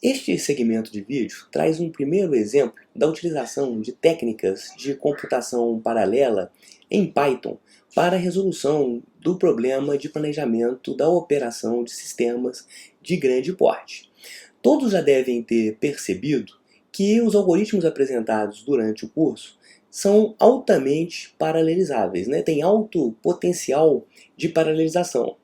Este segmento de vídeo traz um primeiro exemplo da utilização de técnicas de computação paralela em Python para a resolução do problema de planejamento da operação de sistemas de grande porte. Todos já devem ter percebido que os algoritmos apresentados durante o curso são altamente paralelizáveis, têm alto potencial de paralelização.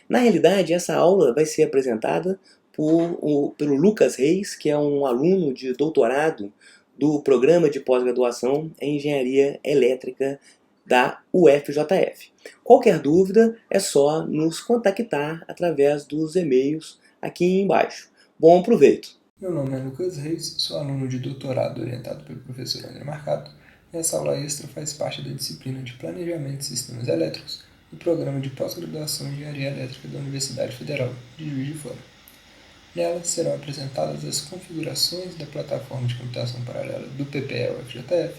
Na realidade, essa aula vai ser apresentada pelo Lucas Reis, que é um aluno de doutorado do programa de pós-graduação em Engenharia Elétrica da UFJF. Qualquer dúvida é só nos contactar através dos e-mails aqui embaixo. Bom proveito! Meu nome é Lucas Reis, sou aluno de doutorado orientado pelo professor André Marcato, e essa aula extra faz parte da disciplina de Planejamento de Sistemas Elétricos do programa de pós-graduação em Engenharia Elétrica da Universidade Federal de Juiz de Fora. Nela serão apresentadas as configurações da plataforma de computação paralela do PPE-UFJF,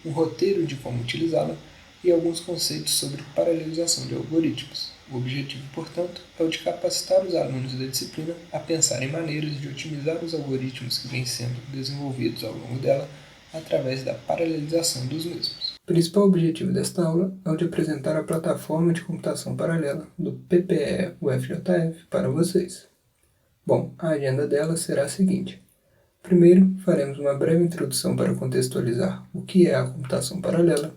um roteiro de como utilizá-la e alguns conceitos sobre paralelização de algoritmos. O objetivo, portanto, é o de capacitar os alunos da disciplina a pensar em maneiras de otimizar os algoritmos que vêm sendo desenvolvidos ao longo dela através da paralelização dos mesmos. O principal objetivo desta aula é o de apresentar a plataforma de computação paralela do PPE-UFJF para vocês. Bom, a agenda dela será a seguinte. Primeiro, faremos uma breve introdução para contextualizar o que é a computação paralela.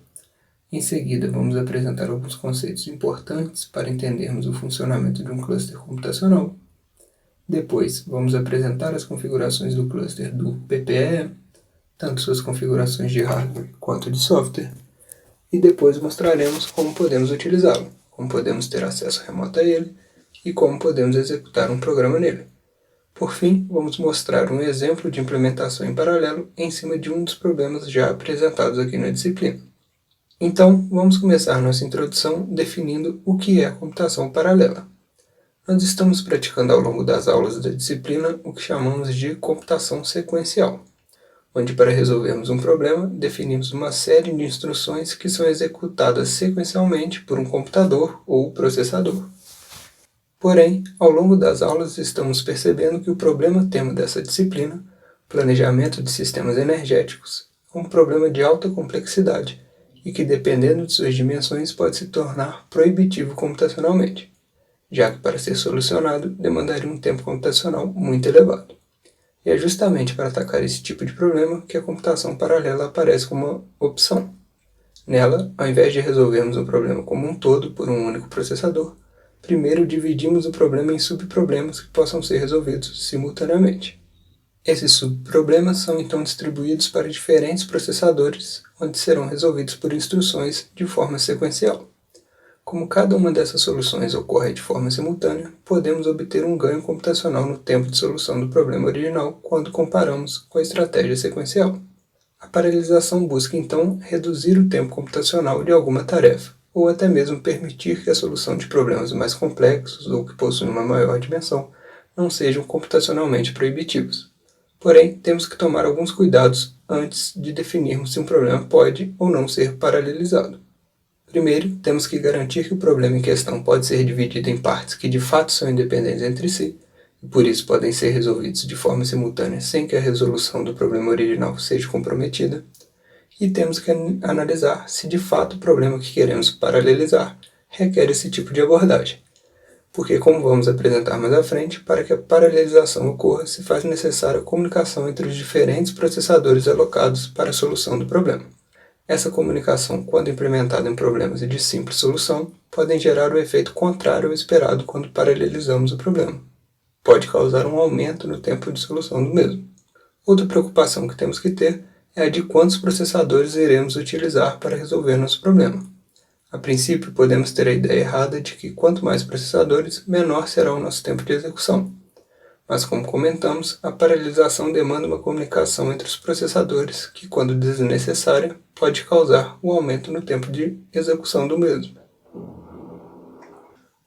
Em seguida, vamos apresentar alguns conceitos importantes para entendermos o funcionamento de um cluster computacional. Depois, vamos apresentar as configurações do cluster do PPE, tanto suas configurações de hardware quanto de software. E depois mostraremos como podemos utilizá-lo, como podemos ter acesso remoto a ele e como podemos executar um programa nele. Por fim, vamos mostrar um exemplo de implementação em paralelo em cima de um dos problemas já apresentados aqui na disciplina. Então, vamos começar nossa introdução definindo o que é a computação paralela. Nós estamos praticando ao longo das aulas da disciplina o que chamamos de computação sequencial, onde para resolvermos um problema, definimos uma série de instruções que são executadas sequencialmente por um computador ou processador. Porém, ao longo das aulas estamos percebendo que o problema tema dessa disciplina, planejamento de sistemas energéticos, é um problema de alta complexidade e que, dependendo de suas dimensões, pode se tornar proibitivo computacionalmente, já que para ser solucionado demandaria um tempo computacional muito elevado. E é justamente para atacar esse tipo de problema que a computação paralela aparece como uma opção. Nela, ao invés de resolvermos o problema como um todo por um único processador, primeiro dividimos o problema em subproblemas que possam ser resolvidos simultaneamente. Esses subproblemas são então distribuídos para diferentes processadores, onde serão resolvidos por instruções de forma sequencial. Como cada uma dessas soluções ocorre de forma simultânea, podemos obter um ganho computacional no tempo de solução do problema original quando comparamos com a estratégia sequencial. A paralelização busca então reduzir o tempo computacional de alguma tarefa, ou até mesmo permitir que a solução de problemas mais complexos ou que possuem uma maior dimensão não sejam computacionalmente proibitivos. Porém, temos que tomar alguns cuidados antes de definirmos se um problema pode ou não ser paralelizado. Primeiro, temos que garantir que o problema em questão pode ser dividido em partes que de fato são independentes entre si, e por isso podem ser resolvidos de forma simultânea sem que a resolução do problema original seja comprometida. E temos que analisar se de fato o problema que queremos paralelizar requer esse tipo de abordagem. Porque, como vamos apresentar mais à frente, para que a paralelização ocorra, se faz necessária a comunicação entre os diferentes processadores alocados para a solução do problema. Essa comunicação, quando implementada em problemas de simples solução, pode gerar o efeito contrário ao esperado quando paralelizamos o problema. Pode causar um aumento no tempo de solução do mesmo. Outra preocupação que temos que ter é a de quantos processadores iremos utilizar para resolver nosso problema. A princípio, podemos ter a ideia errada de que quanto mais processadores, menor será o nosso tempo de execução. Mas, como comentamos, a paralelização demanda uma comunicação entre os processadores que, quando desnecessária, pode causar um aumento no tempo de execução do mesmo.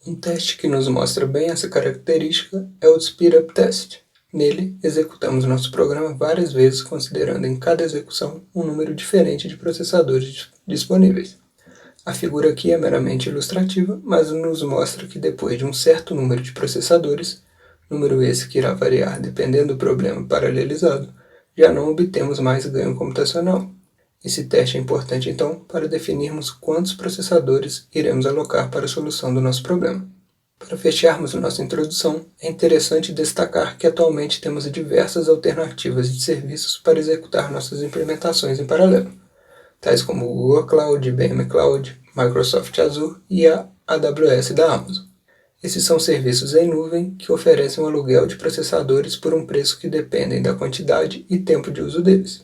Um teste que nos mostra bem essa característica é o Speedup Test. Nele, executamos nosso programa várias vezes, considerando em cada execução um número diferente de processadores disponíveis. A figura aqui é meramente ilustrativa, mas nos mostra que depois de um certo número de processadores, número esse que irá variar dependendo do problema paralelizado, já não obtemos mais ganho computacional. Esse teste é importante, então, para definirmos quantos processadores iremos alocar para a solução do nosso problema. Para fecharmos nossa introdução, é interessante destacar que atualmente temos diversas alternativas de serviços para executar nossas implementações em paralelo, tais como o Google Cloud, IBM Cloud, Microsoft Azure e a AWS da Amazon. Esses são serviços em nuvem que oferecem um aluguel de processadores por um preço que dependem da quantidade e tempo de uso deles.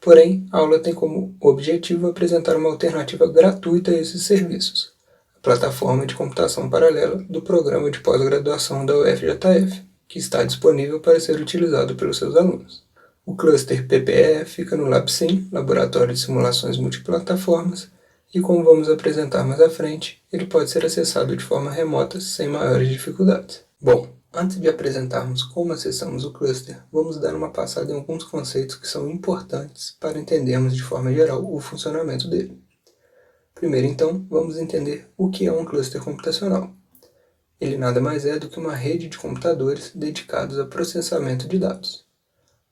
Porém, a aula tem como objetivo apresentar uma alternativa gratuita a esses serviços, a plataforma de computação paralela do programa de pós-graduação da UFJF, que está disponível para ser utilizado pelos seus alunos. O cluster PPE fica no LabSim, Laboratório de Simulações Multiplataformas, e como vamos apresentar mais à frente, ele pode ser acessado de forma remota sem maiores dificuldades. Bom, antes de apresentarmos como acessamos o cluster, vamos dar uma passada em alguns conceitos que são importantes para entendermos de forma geral o funcionamento dele. Primeiro, então, vamos entender o que é um cluster computacional. Ele nada mais é do que uma rede de computadores dedicados a processamento de dados.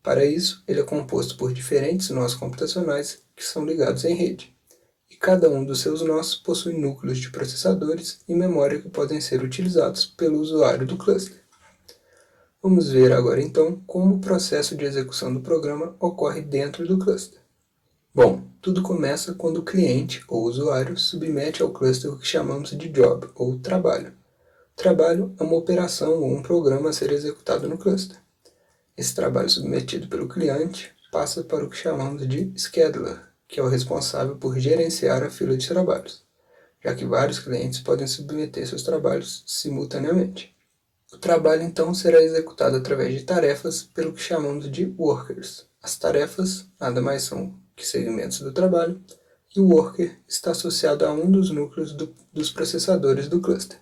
Para isso, ele é composto por diferentes nós computacionais que são ligados em rede, e cada um dos seus nós possui núcleos de processadores e memória que podem ser utilizados pelo usuário do cluster. Vamos ver agora então como o processo de execução do programa ocorre dentro do cluster. Bom, tudo começa quando o cliente ou usuário submete ao cluster o que chamamos de job ou trabalho. Trabalho é uma operação ou um programa a ser executado no cluster. Esse trabalho submetido pelo cliente passa para o que chamamos de scheduler, que é o responsável por gerenciar a fila de trabalhos, já que vários clientes podem submeter seus trabalhos simultaneamente. O trabalho então será executado através de tarefas pelo que chamamos de workers. As tarefas nada mais são que segmentos do trabalho, e o worker está associado a um dos núcleos dos processadores do cluster.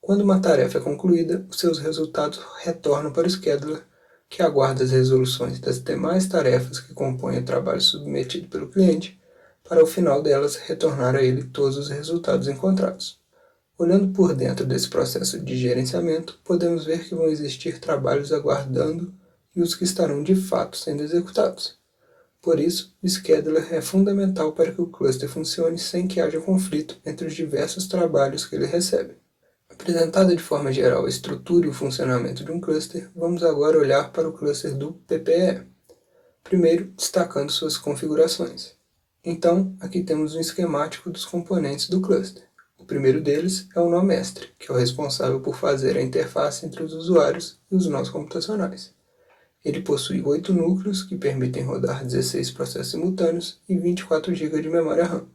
Quando uma tarefa é concluída, os seus resultados retornam para o scheduler, que aguarda as resoluções das demais tarefas que compõem o trabalho submetido pelo cliente, para ao final delas retornar a ele todos os resultados encontrados. Olhando por dentro desse processo de gerenciamento, podemos ver que vão existir trabalhos aguardando e os que estarão de fato sendo executados. Por isso, o scheduler é fundamental para que o cluster funcione sem que haja conflito entre os diversos trabalhos que ele recebe. Apresentada de forma geral a estrutura e o funcionamento de um cluster, vamos agora olhar para o cluster do PPE, primeiro destacando suas configurações. Então, aqui temos um esquemático dos componentes do cluster. O primeiro deles é o nó mestre, que é o responsável por fazer a interface entre os usuários e os nós computacionais. Ele possui 8 núcleos que permitem rodar 16 processos simultâneos e 24 GB de memória RAM.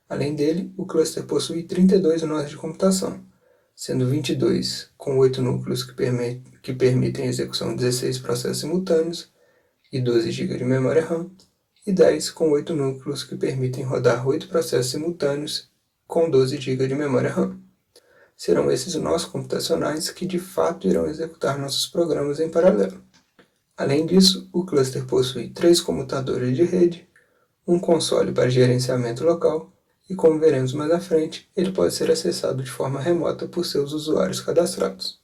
Além dele, o cluster possui 32 nós de computação, sendo 22 com 8 núcleos que permitem a execução de 16 processos simultâneos e 12 GB de memória RAM, e 10 com 8 núcleos que permitem rodar 8 processos simultâneos com 12 GB de memória RAM. Serão esses nós computacionais que de fato irão executar nossos programas em paralelo. Além disso, o cluster possui 3 computadores de rede, um console para gerenciamento local, e como veremos mais à frente, ele pode ser acessado de forma remota por seus usuários cadastrados.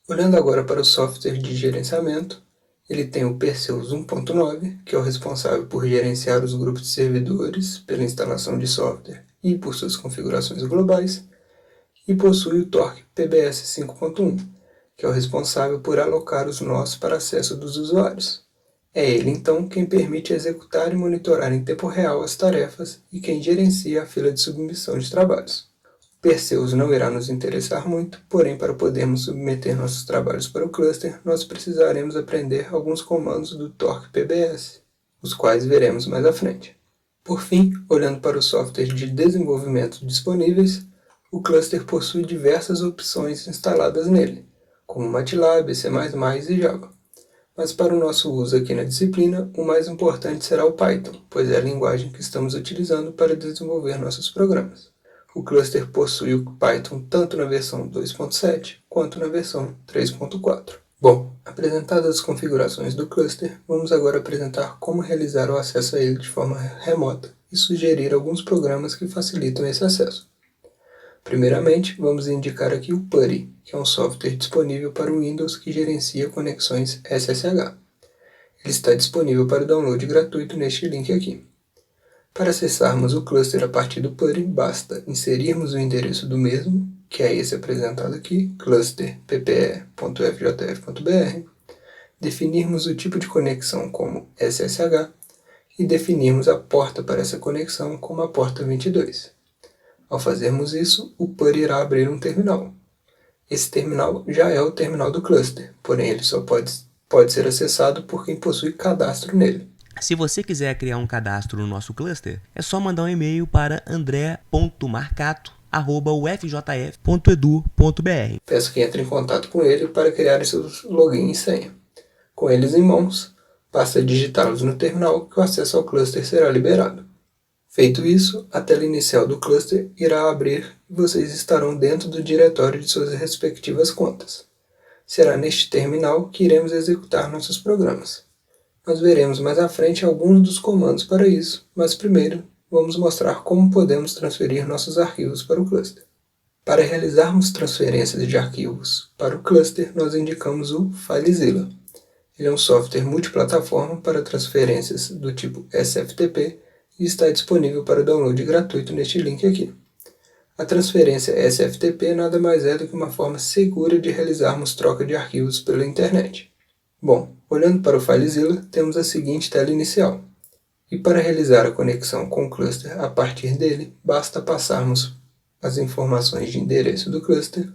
Olhando agora para o software de gerenciamento, ele tem o Perseus 1.9, que é o responsável por gerenciar os grupos de servidores pela instalação de software e por suas configurações globais, e possui o Torque PBS 5.1, que é o responsável por alocar os nós para acesso dos usuários. É ele, então, quem permite executar e monitorar em tempo real as tarefas e quem gerencia a fila de submissão de trabalhos. O Perseus não irá nos interessar muito, porém, para podermos submeter nossos trabalhos para o cluster, nós precisaremos aprender alguns comandos do Torque PBS, os quais veremos mais à frente. Por fim, olhando para os softwares de desenvolvimento disponíveis, o cluster possui diversas opções instaladas nele, como MATLAB, C++ e Java. Mas para o nosso uso aqui na disciplina, o mais importante será o Python, pois é a linguagem que estamos utilizando para desenvolver nossos programas. O cluster possui o Python tanto na versão 2.7 quanto na versão 3.4. Bom, apresentadas as configurações do cluster, vamos agora apresentar como realizar o acesso a ele de forma remota e sugerir alguns programas que facilitam esse acesso. Primeiramente, vamos indicar aqui o PuTTY, que é um software disponível para o Windows que gerencia conexões SSH. Ele está disponível para download gratuito neste link aqui. Para acessarmos o cluster a partir do PuTTY, basta inserirmos o endereço do mesmo, que é esse apresentado aqui, cluster.ppe.fjf.br, definirmos o tipo de conexão como SSH e definirmos a porta para essa conexão como a porta 22. Ao fazermos isso, o PuTTY irá abrir um terminal. Esse terminal já é o terminal do cluster, porém ele só pode ser acessado por quem possui cadastro nele. Se você quiser criar um cadastro no nosso cluster, é só mandar um e-mail para andré.marcato@ufjf.edu.br. Peço que entre em contato com ele para criar seus login e senha. Com eles em mãos, basta digitá-los no terminal que o acesso ao cluster será liberado. Feito isso, a tela inicial do cluster irá abrir e vocês estarão dentro do diretório de suas respectivas contas. Será neste terminal que iremos executar nossos programas. Nós veremos mais à frente alguns dos comandos para isso, mas primeiro vamos mostrar como podemos transferir nossos arquivos para o cluster. Para realizarmos transferências de arquivos para o cluster, nós indicamos o FileZilla. Ele é um software multiplataforma para transferências do tipo SFTP e está disponível para download gratuito neste link aqui. A transferência SFTP nada mais é do que uma forma segura de realizarmos troca de arquivos pela internet. Bom, olhando para o FileZilla, temos a seguinte tela inicial. E para realizar a conexão com o cluster a partir dele, basta passarmos as informações de endereço do cluster,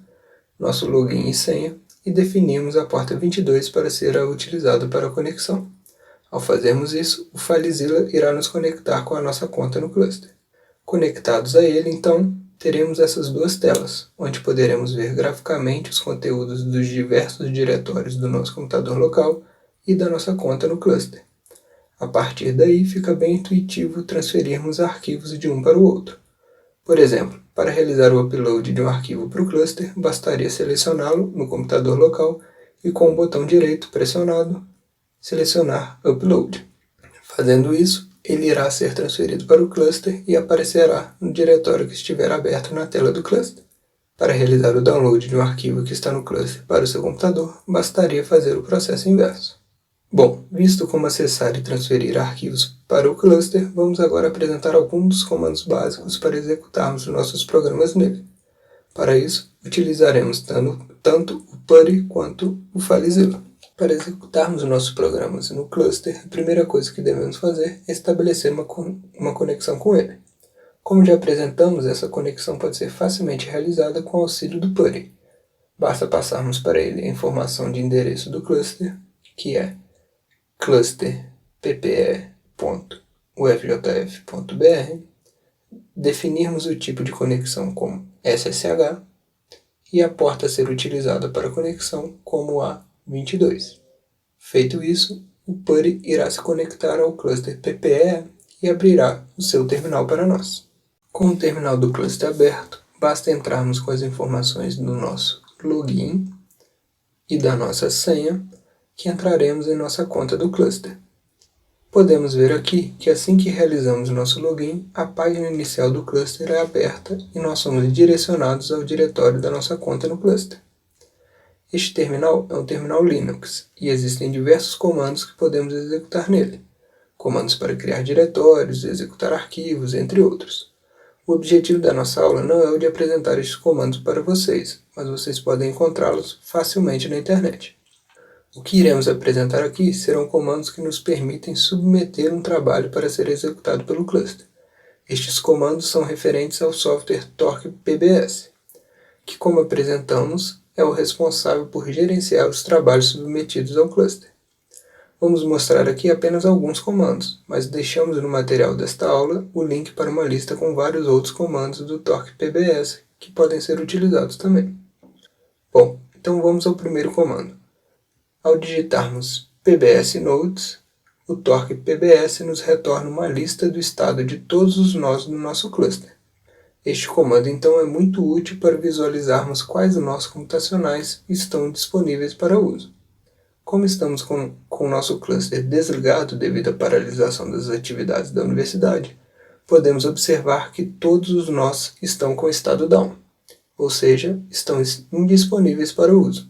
nosso login e senha, e definirmos a porta 22 para ser utilizada para a conexão. Ao fazermos isso, o FileZilla irá nos conectar com a nossa conta no cluster. Conectados a ele, então, teremos essas duas telas, onde poderemos ver graficamente os conteúdos dos diversos diretórios do nosso computador local e da nossa conta no cluster. A partir daí, fica bem intuitivo transferirmos arquivos de um para o outro. Por exemplo, para realizar o upload de um arquivo para o cluster, bastaria selecioná-lo no computador local e com o botão direito pressionado, selecionar Upload. Fazendo isso, ele irá ser transferido para o cluster e aparecerá no diretório que estiver aberto na tela do cluster. Para realizar o download de um arquivo que está no cluster para o seu computador, bastaria fazer o processo inverso. Bom, visto como acessar e transferir arquivos para o cluster, vamos agora apresentar alguns dos comandos básicos para executarmos nossos programas nele. Para isso, utilizaremos tanto o PuTTY quanto o FileZilla. Para executarmos nossos programas no cluster, a primeira coisa que devemos fazer é estabelecer uma conexão com ele. Como já apresentamos, essa conexão pode ser facilmente realizada com o auxílio do PuTTY. Basta passarmos para ele a informação de endereço do cluster, que é cluster.ppe.ufjf.br, definirmos o tipo de conexão como SSH e a porta a ser utilizada para a conexão como a 22. Feito isso, o PuTTY irá se conectar ao cluster PPE e abrirá o seu terminal para nós. Com o terminal do cluster aberto, basta entrarmos com as informações do nosso login e da nossa senha, que entraremos em nossa conta do cluster. Podemos ver aqui que assim que realizamos nosso login, a página inicial do cluster é aberta e nós somos direcionados ao diretório da nossa conta no cluster. Este terminal é um terminal Linux e existem diversos comandos que podemos executar nele. Comandos para criar diretórios, executar arquivos, entre outros. O objetivo da nossa aula não é o de apresentar estes comandos para vocês, mas vocês podem encontrá-los facilmente na internet. O que iremos apresentar aqui serão comandos que nos permitem submeter um trabalho para ser executado pelo cluster. Estes comandos são referentes ao software Torque PBS, que, como apresentamos, é o responsável por gerenciar os trabalhos submetidos ao cluster. Vamos mostrar aqui apenas alguns comandos, mas deixamos no material desta aula o link para uma lista com vários outros comandos do Torque PBS que podem ser utilizados também. Bom, então vamos ao primeiro comando. Ao digitarmos PBS Nodes, o Torque PBS nos retorna uma lista do estado de todos os nós do nosso cluster. Este comando, então, é muito útil para visualizarmos quais nós computacionais estão disponíveis para uso. Como estamos com o nosso cluster desligado devido à paralisação das atividades da universidade, podemos observar que todos os nós estão com estado down. ou seja, estão indisponíveis para uso.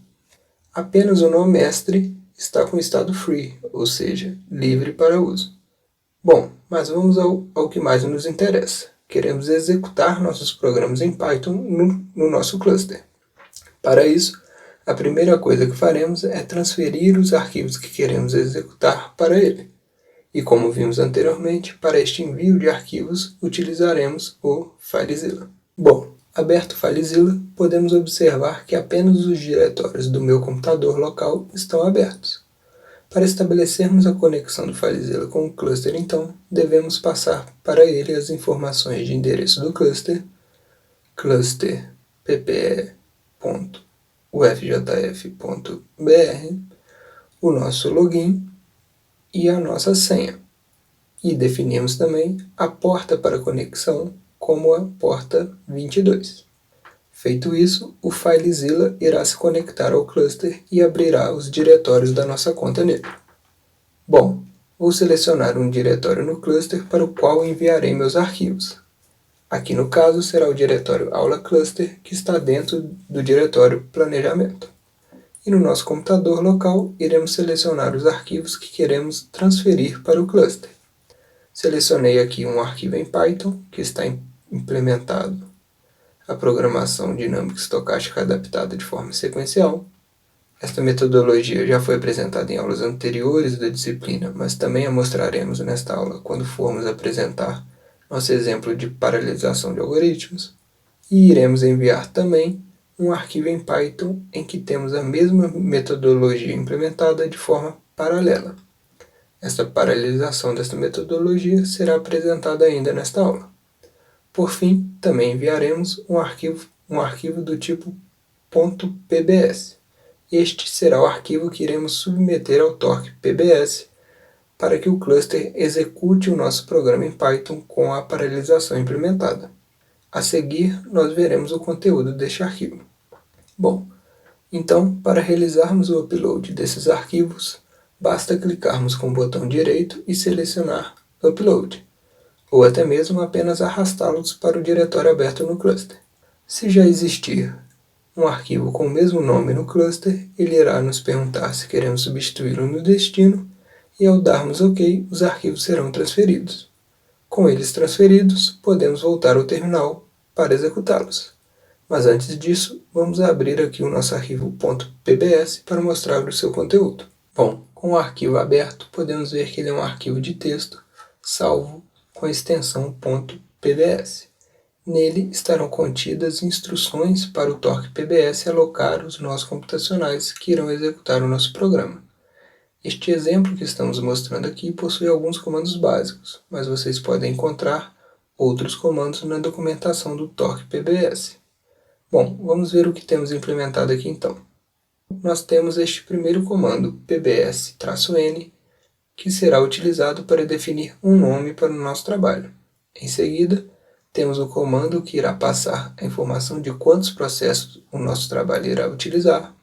Apenas o nó mestre está com estado free, ou seja, livre para uso. Bom, mas vamos ao que mais nos interessa. Queremos executar nossos programas em Python no nosso cluster. Para isso, a primeira coisa que faremos é transferir os arquivos que queremos executar para ele. E como vimos anteriormente, para este envio de arquivos utilizaremos o FileZilla. Bom, aberto o FileZilla, podemos observar que apenas os diretórios do meu computador local estão abertos. Para estabelecermos a conexão do FileZilla com o cluster, então, devemos passar para ele as informações de endereço do cluster, cluster ppe.ufjf.br, o nosso login e a nossa senha. E definimos também a porta para conexão como a porta 22. Feito isso, o FileZilla irá se conectar ao cluster e abrirá os diretórios da nossa conta nele. Bom, vou selecionar um diretório no cluster para o qual enviarei meus arquivos. Aqui no caso será o diretório aula cluster, que está dentro do diretório planejamento. E no nosso computador local, iremos selecionar os arquivos que queremos transferir para o cluster. Selecionei aqui um arquivo em Python, que está implementado a programação dinâmica estocástica adaptada de forma sequencial. Esta metodologia já foi apresentada em aulas anteriores da disciplina, mas também a mostraremos nesta aula quando formos apresentar nosso exemplo de paralelização de algoritmos. E iremos enviar também um arquivo em Python em que temos a mesma metodologia implementada de forma paralela. Esta paralelização desta metodologia será apresentada ainda nesta aula. Por fim, também enviaremos um arquivo do tipo .pbs. Este será o arquivo que iremos submeter ao torque PBS para que o cluster execute o nosso programa em Python com a paralelização implementada. A seguir, nós veremos o conteúdo deste arquivo. Bom, então, para realizarmos o upload desses arquivos, basta clicarmos com o botão direito e selecionar Upload, ou até mesmo apenas arrastá-los para o diretório aberto no cluster. Se já existir um arquivo com o mesmo nome no cluster, ele irá nos perguntar se queremos substituí-lo no destino, e ao darmos OK, os arquivos serão transferidos. Com eles transferidos, podemos voltar ao terminal para executá-los. Mas antes disso, vamos abrir aqui o nosso arquivo .pbs para mostrar o seu conteúdo. Bom, com o arquivo aberto, podemos ver que ele é um arquivo de texto salvo com a extensão .pbs. Nele estarão contidas instruções para o torque PBS alocar os nós computacionais que irão executar o nosso programa. Este exemplo que estamos mostrando aqui possui alguns comandos básicos, mas vocês podem encontrar outros comandos na documentação do torque PBS. Bom, vamos ver o que temos implementado aqui então. Nós temos este primeiro comando, pbs-n, que será utilizado para definir um nome para o nosso trabalho. Em seguida, temos o comando que irá passar a informação de quantos processos o nosso trabalho irá utilizar,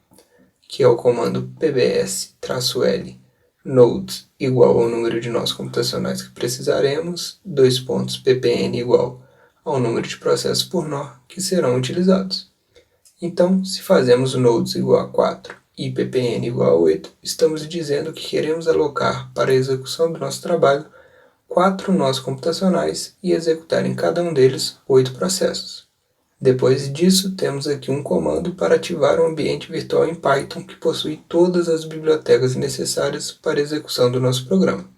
que é o comando pbs-l nodes igual ao número de nós computacionais que precisaremos, ppn igual ao número de processos por nó que serão utilizados. Então, se fazemos nodes igual a 4 e ppn igual a 8, estamos dizendo que queremos alocar para a execução do nosso trabalho 4 nós computacionais e executar em cada um deles 8 processos. Depois disso, temos aqui um comando para ativar um ambiente virtual em Python que possui todas as bibliotecas necessárias para a execução do nosso programa.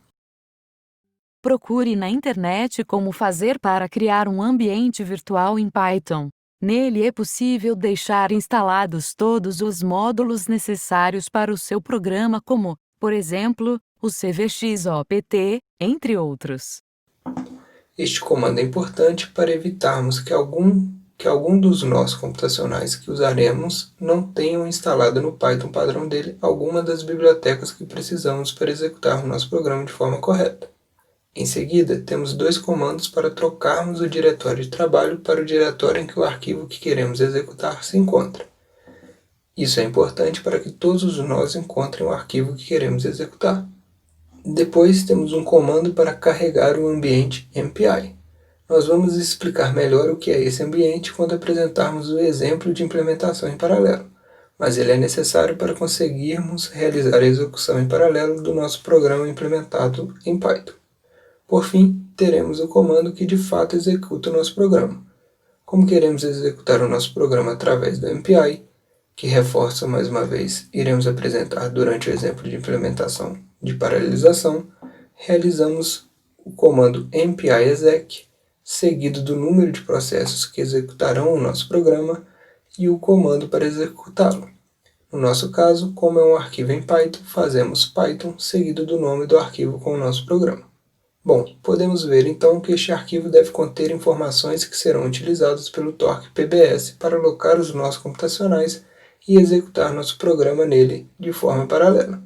Procure na internet como fazer para criar um ambiente virtual em Python. Nele é possível deixar instalados todos os módulos necessários para o seu programa, como, por exemplo, o CVX-OPT, entre outros. Este comando é importante para evitarmos que algum dos nós computacionais que usaremos não tenham instalado no Python padrão dele alguma das bibliotecas que precisamos para executar o nosso programa de forma correta. Em seguida, temos 2 comandos para trocarmos o diretório de trabalho para o diretório em que o arquivo que queremos executar se encontra. Isso é importante para que todos os nós encontrem o arquivo que queremos executar. Depois, temos um comando para carregar o ambiente MPI. Nós vamos explicar melhor o que é esse ambiente quando apresentarmos o exemplo de implementação em paralelo, mas ele é necessário para conseguirmos realizar a execução em paralelo do nosso programa implementado em Python. Por fim, teremos o comando que de fato executa o nosso programa. Como queremos executar o nosso programa através do MPI, que reforça mais uma vez, iremos apresentar durante o exemplo de implementação de paralelização, realizamos o comando MPI-exec, seguido do número de processos que executarão o nosso programa e o comando para executá-lo. No nosso caso, como é um arquivo em Python, fazemos Python seguido do nome do arquivo com o nosso programa. Bom, podemos ver então que este arquivo deve conter informações que serão utilizadas pelo Torque PBS para alocar os nós computacionais e executar nosso programa nele de forma paralela.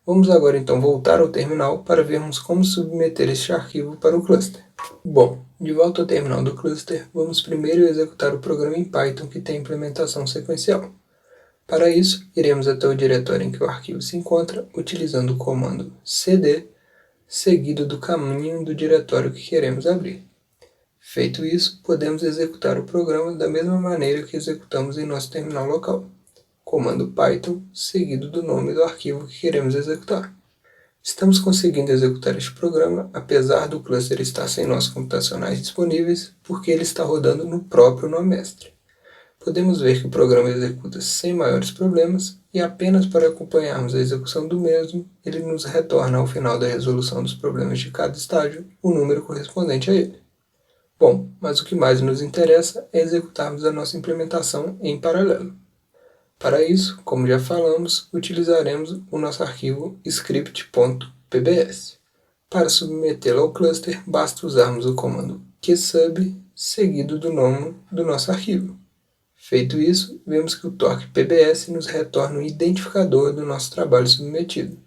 Vamos agora então voltar ao terminal para vermos como submeter este arquivo para o cluster. Bom, de volta ao terminal do cluster, vamos primeiro executar o programa em Python que tem implementação sequencial. Para isso, iremos até o diretório em que o arquivo se encontra, utilizando o comando cd, seguido do caminho do diretório que queremos abrir. Feito isso, podemos executar o programa da mesma maneira que executamos em nosso terminal local. Comando Python, seguido do nome do arquivo que queremos executar. Estamos conseguindo executar este programa, apesar do cluster estar sem nós computacionais disponíveis, porque ele está rodando no próprio nó mestre. Podemos ver que o programa executa sem maiores problemas, e apenas para acompanharmos a execução do mesmo, ele nos retorna ao final da resolução dos problemas de cada estágio o número correspondente a ele. Bom, mas o que mais nos interessa é executarmos a nossa implementação em paralelo. Para isso, como já falamos, utilizaremos o nosso arquivo script.pbs. Para submetê-lo ao cluster, basta usarmos o comando qsub seguido do nome do nosso arquivo. Feito isso, vemos que o Torque PBS nos retorna o identificador do nosso trabalho submetido.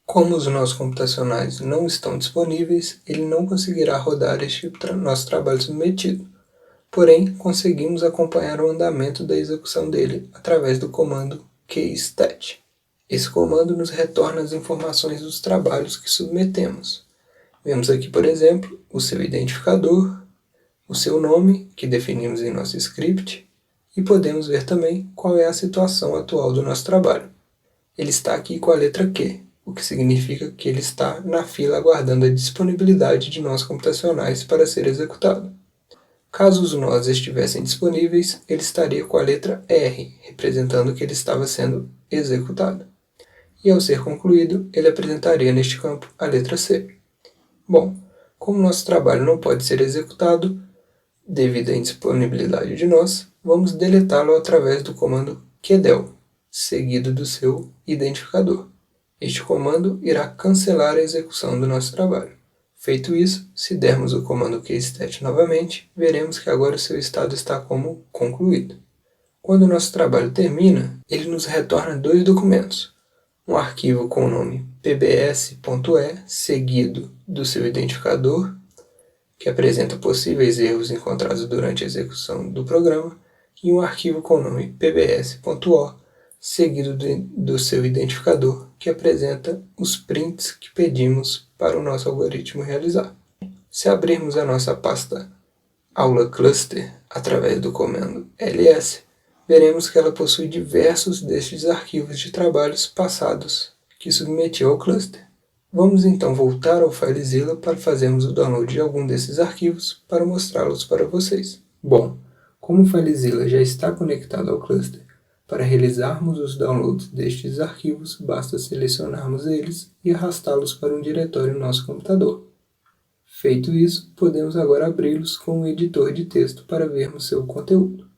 Como os nós computacionais não estão disponíveis, ele não conseguirá rodar este nosso trabalho submetido. Porém, conseguimos acompanhar o andamento da execução dele através do comando kstat. Esse comando nos retorna as informações dos trabalhos que submetemos. Vemos aqui, por exemplo, o seu identificador, o seu nome, que definimos em nosso script, e podemos ver também qual é a situação atual do nosso trabalho. Ele está aqui com a letra Q, o que significa que ele está na fila aguardando a disponibilidade de nós computacionais para ser executado. Caso os nós estivessem disponíveis, ele estaria com a letra R, representando que ele estava sendo executado. E ao ser concluído, ele apresentaria neste campo a letra C. Bom, como nosso trabalho não pode ser executado devido à indisponibilidade de nós, vamos deletá-lo através do comando qdel, seguido do seu identificador. Este comando irá cancelar a execução do nosso trabalho. Feito isso, se dermos o comando kstat novamente, veremos que agora o seu estado está como concluído. Quando o nosso trabalho termina, ele nos retorna dois documentos. Um arquivo com o nome pbs.e, seguido do seu identificador, que apresenta possíveis erros encontrados durante a execução do programa, e um arquivo com o nome pbs.o, seguido do seu identificador, que apresenta os prints que pedimos para o nosso algoritmo realizar. Se abrirmos a nossa pasta aula cluster através do comando ls, veremos que ela possui diversos destes arquivos de trabalhos passados que submetiu ao cluster. Vamos então voltar ao FileZilla para fazermos o download de algum desses arquivos para mostrá-los para vocês. Bom, como o FileZilla já está conectado ao cluster, para realizarmos os downloads destes arquivos, basta selecionarmos eles e arrastá-los para um diretório em nosso computador. Feito isso, podemos agora abri-los com um editor de texto para vermos seu conteúdo.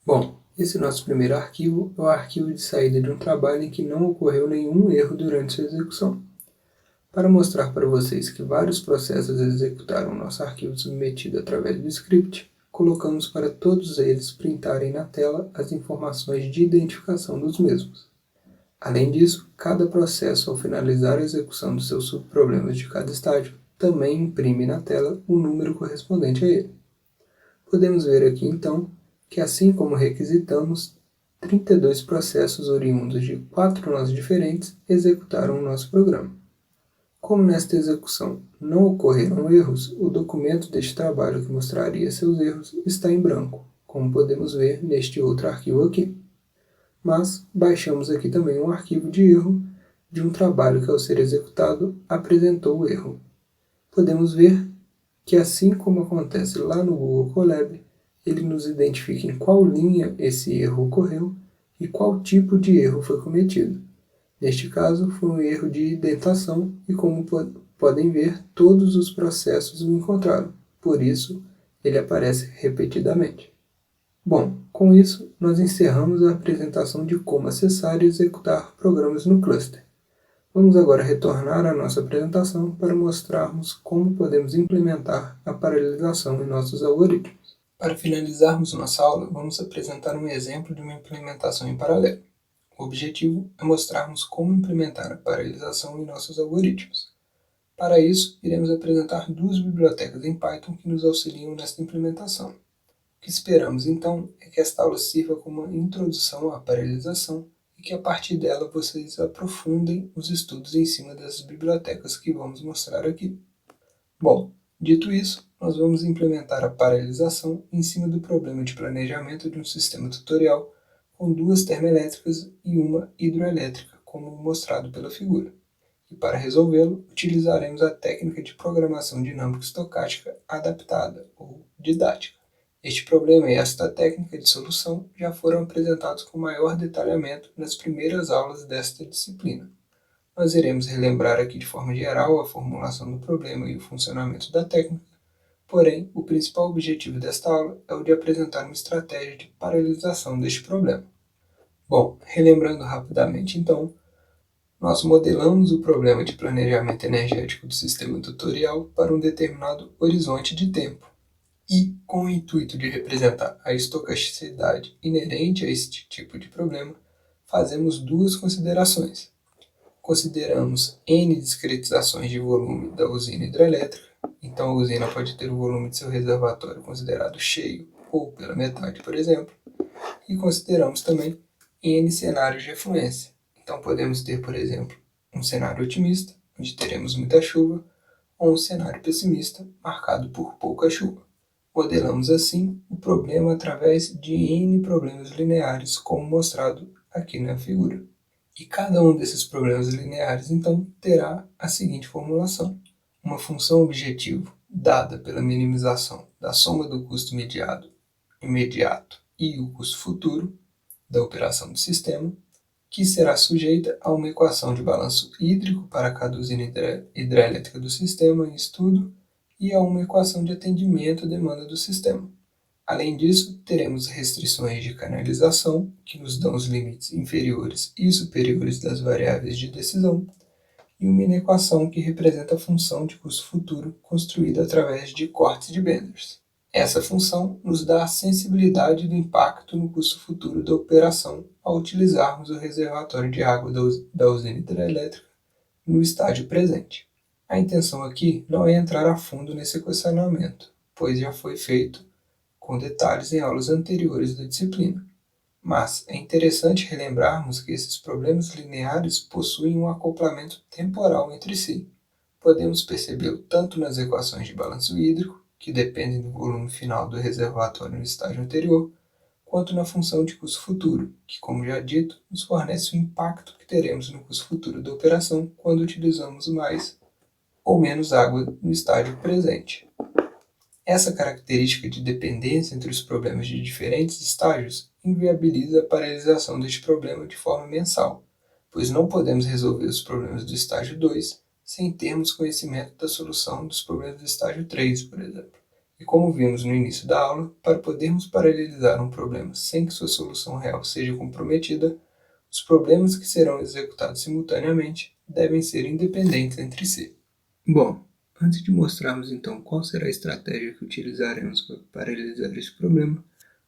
Bom, esse nosso primeiro arquivo é o arquivo de saída de um trabalho em que não ocorreu nenhum erro durante sua execução. Para mostrar para vocês que vários processos executaram nosso arquivo submetido através do script, colocamos para todos eles printarem na tela as informações de identificação dos mesmos. Além disso, cada processo, ao finalizar a execução dos seus subproblemas de cada estágio, também imprime na tela o número correspondente a ele. Podemos ver aqui então que, assim como requisitamos, 32 processos oriundos de 4 nós diferentes executaram o nosso programa. Como nesta execução não ocorreram erros, o documento deste trabalho que mostraria seus erros está em branco, como podemos ver neste outro arquivo aqui. Mas baixamos aqui também um arquivo de erro de um trabalho que, ao ser executado, apresentou o erro. Podemos ver que, assim como acontece lá no Google Colab, ele nos identifica em qual linha esse erro ocorreu e qual tipo de erro foi cometido. Neste caso, foi um erro de indentação e, como podem ver, todos os processos o encontraram. Por isso, ele aparece repetidamente. Bom, com isso, nós encerramos a apresentação de como acessar e executar programas no cluster. Vamos agora retornar à nossa apresentação para mostrarmos como podemos implementar a paralelização em nossos algoritmos. Para finalizarmos nossa aula, vamos apresentar um exemplo de uma implementação em paralelo. O objetivo é mostrarmos como implementar a paralelização em nossos algoritmos. Para isso, iremos apresentar duas bibliotecas em Python que nos auxiliam nesta implementação. O que esperamos, então, é que esta aula sirva como uma introdução à paralelização e que, a partir dela, vocês aprofundem os estudos em cima dessas bibliotecas que vamos mostrar aqui. Bom, dito isso, nós vamos implementar a paralelização em cima do problema de planejamento de um sistema tutorial com duas termoelétricas e uma hidroelétrica, como mostrado pela figura. E para resolvê-lo, utilizaremos a técnica de programação dinâmica estocástica adaptada, ou didática. Este problema e esta técnica de solução já foram apresentados com maior detalhamento nas primeiras aulas desta disciplina. Nós iremos relembrar aqui de forma geral a formulação do problema e o funcionamento da técnica, porém, o principal objetivo desta aula é o de apresentar uma estratégia de paralelização deste problema. Bom, relembrando rapidamente então, nós modelamos o problema de planejamento energético do sistema tutorial para um determinado horizonte de tempo e, com o intuito de representar a estocasticidade inerente a este tipo de problema, fazemos duas considerações. Consideramos N discretizações de volume da usina hidrelétrica, então a usina pode ter o volume de seu reservatório considerado cheio ou pela metade, por exemplo, e consideramos também N cenários de efluência. Então podemos ter, por exemplo, um cenário otimista, onde teremos muita chuva, ou um cenário pessimista, marcado por pouca chuva. Modelamos assim o problema através de N problemas lineares, como mostrado aqui na figura. E cada um desses problemas lineares, então, terá a seguinte formulação. Uma função objetivo dada pela minimização da soma do custo imediato e o custo futuro da operação do sistema, que será sujeita a uma equação de balanço hídrico para cada usina hidrelétrica do sistema em estudo e a uma equação de atendimento à demanda do sistema. Além disso, teremos restrições de canalização, que nos dão os limites inferiores e superiores das variáveis de decisão, e uma inequação que representa a função de custo futuro construída através de cortes de Benders. Essa função nos dá a sensibilidade do impacto no custo futuro da operação ao utilizarmos o reservatório de água da usina hidrelétrica no estágio presente. A intenção aqui não é entrar a fundo nesse equacionamento, pois já foi feito com detalhes em aulas anteriores da disciplina. Mas é interessante relembrarmos que esses problemas lineares possuem um acoplamento temporal entre si. Podemos percebê-lo tanto nas equações de balanço hídrico, que dependem do volume final do reservatório no estágio anterior, quanto na função de custo futuro, que, como já dito, nos fornece o impacto que teremos no custo futuro da operação quando utilizamos mais ou menos água no estágio presente. Essa característica de dependência entre os problemas de diferentes estágios inviabiliza a paralelização deste problema de forma mensal, pois não podemos resolver os problemas do estágio 2 sem termos conhecimento da solução dos problemas do estágio 3, por exemplo. E como vimos no início da aula, para podermos paralelizar um problema sem que sua solução real seja comprometida, os problemas que serão executados simultaneamente devem ser independentes entre si. Bom, antes de mostrarmos então qual será a estratégia que utilizaremos para paralelizar esse problema,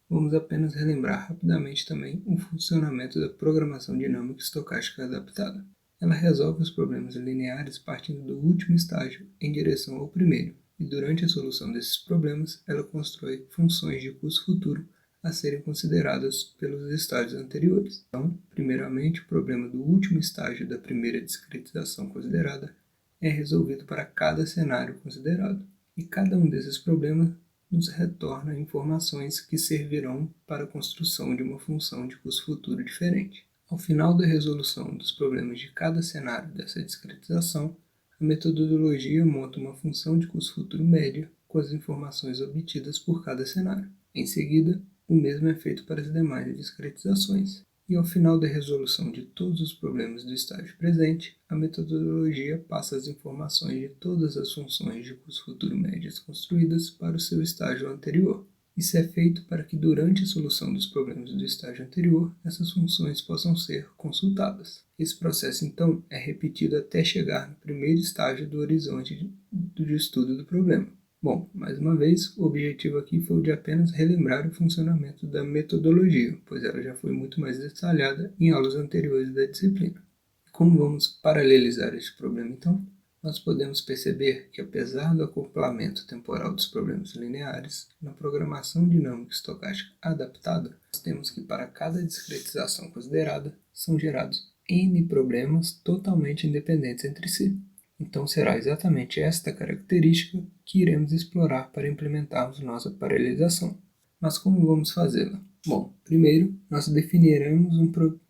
vamos apenas relembrar rapidamente também o funcionamento da programação dinâmica estocástica adaptada. Ela resolve os problemas lineares partindo do último estágio em direção ao primeiro, e durante a solução desses problemas, ela constrói funções de custo futuro a serem consideradas pelos estágios anteriores. Então, primeiramente, o problema do último estágio da primeira discretização considerada é resolvido para cada cenário considerado, e cada um desses problemas nos retorna informações que servirão para a construção de uma função de custo futuro diferente. Ao final da resolução dos problemas de cada cenário dessa discretização, a metodologia monta uma função de custo futuro média com as informações obtidas por cada cenário. Em seguida, o mesmo é feito para as demais discretizações. E ao final da resolução de todos os problemas do estágio presente, a metodologia passa as informações de todas as funções de custo futuro médias construídas para o seu estágio anterior. Isso é feito para que durante a solução dos problemas do estágio anterior, essas funções possam ser consultadas. Esse processo, então, é repetido até chegar no primeiro estágio do horizonte de estudo do problema. Bom, mais uma vez, o objetivo aqui foi o de apenas relembrar o funcionamento da metodologia, pois ela já foi muito mais detalhada em aulas anteriores da disciplina. Como vamos paralelizar este problema, então? Nós podemos perceber que, apesar do acoplamento temporal dos problemas lineares, na programação dinâmica estocástica adaptada, nós temos que para cada discretização considerada, são gerados N problemas totalmente independentes entre si. Então será exatamente esta característica que iremos explorar para implementarmos nossa paralelização. Mas como vamos fazê-la? Bom, primeiro nós definiremos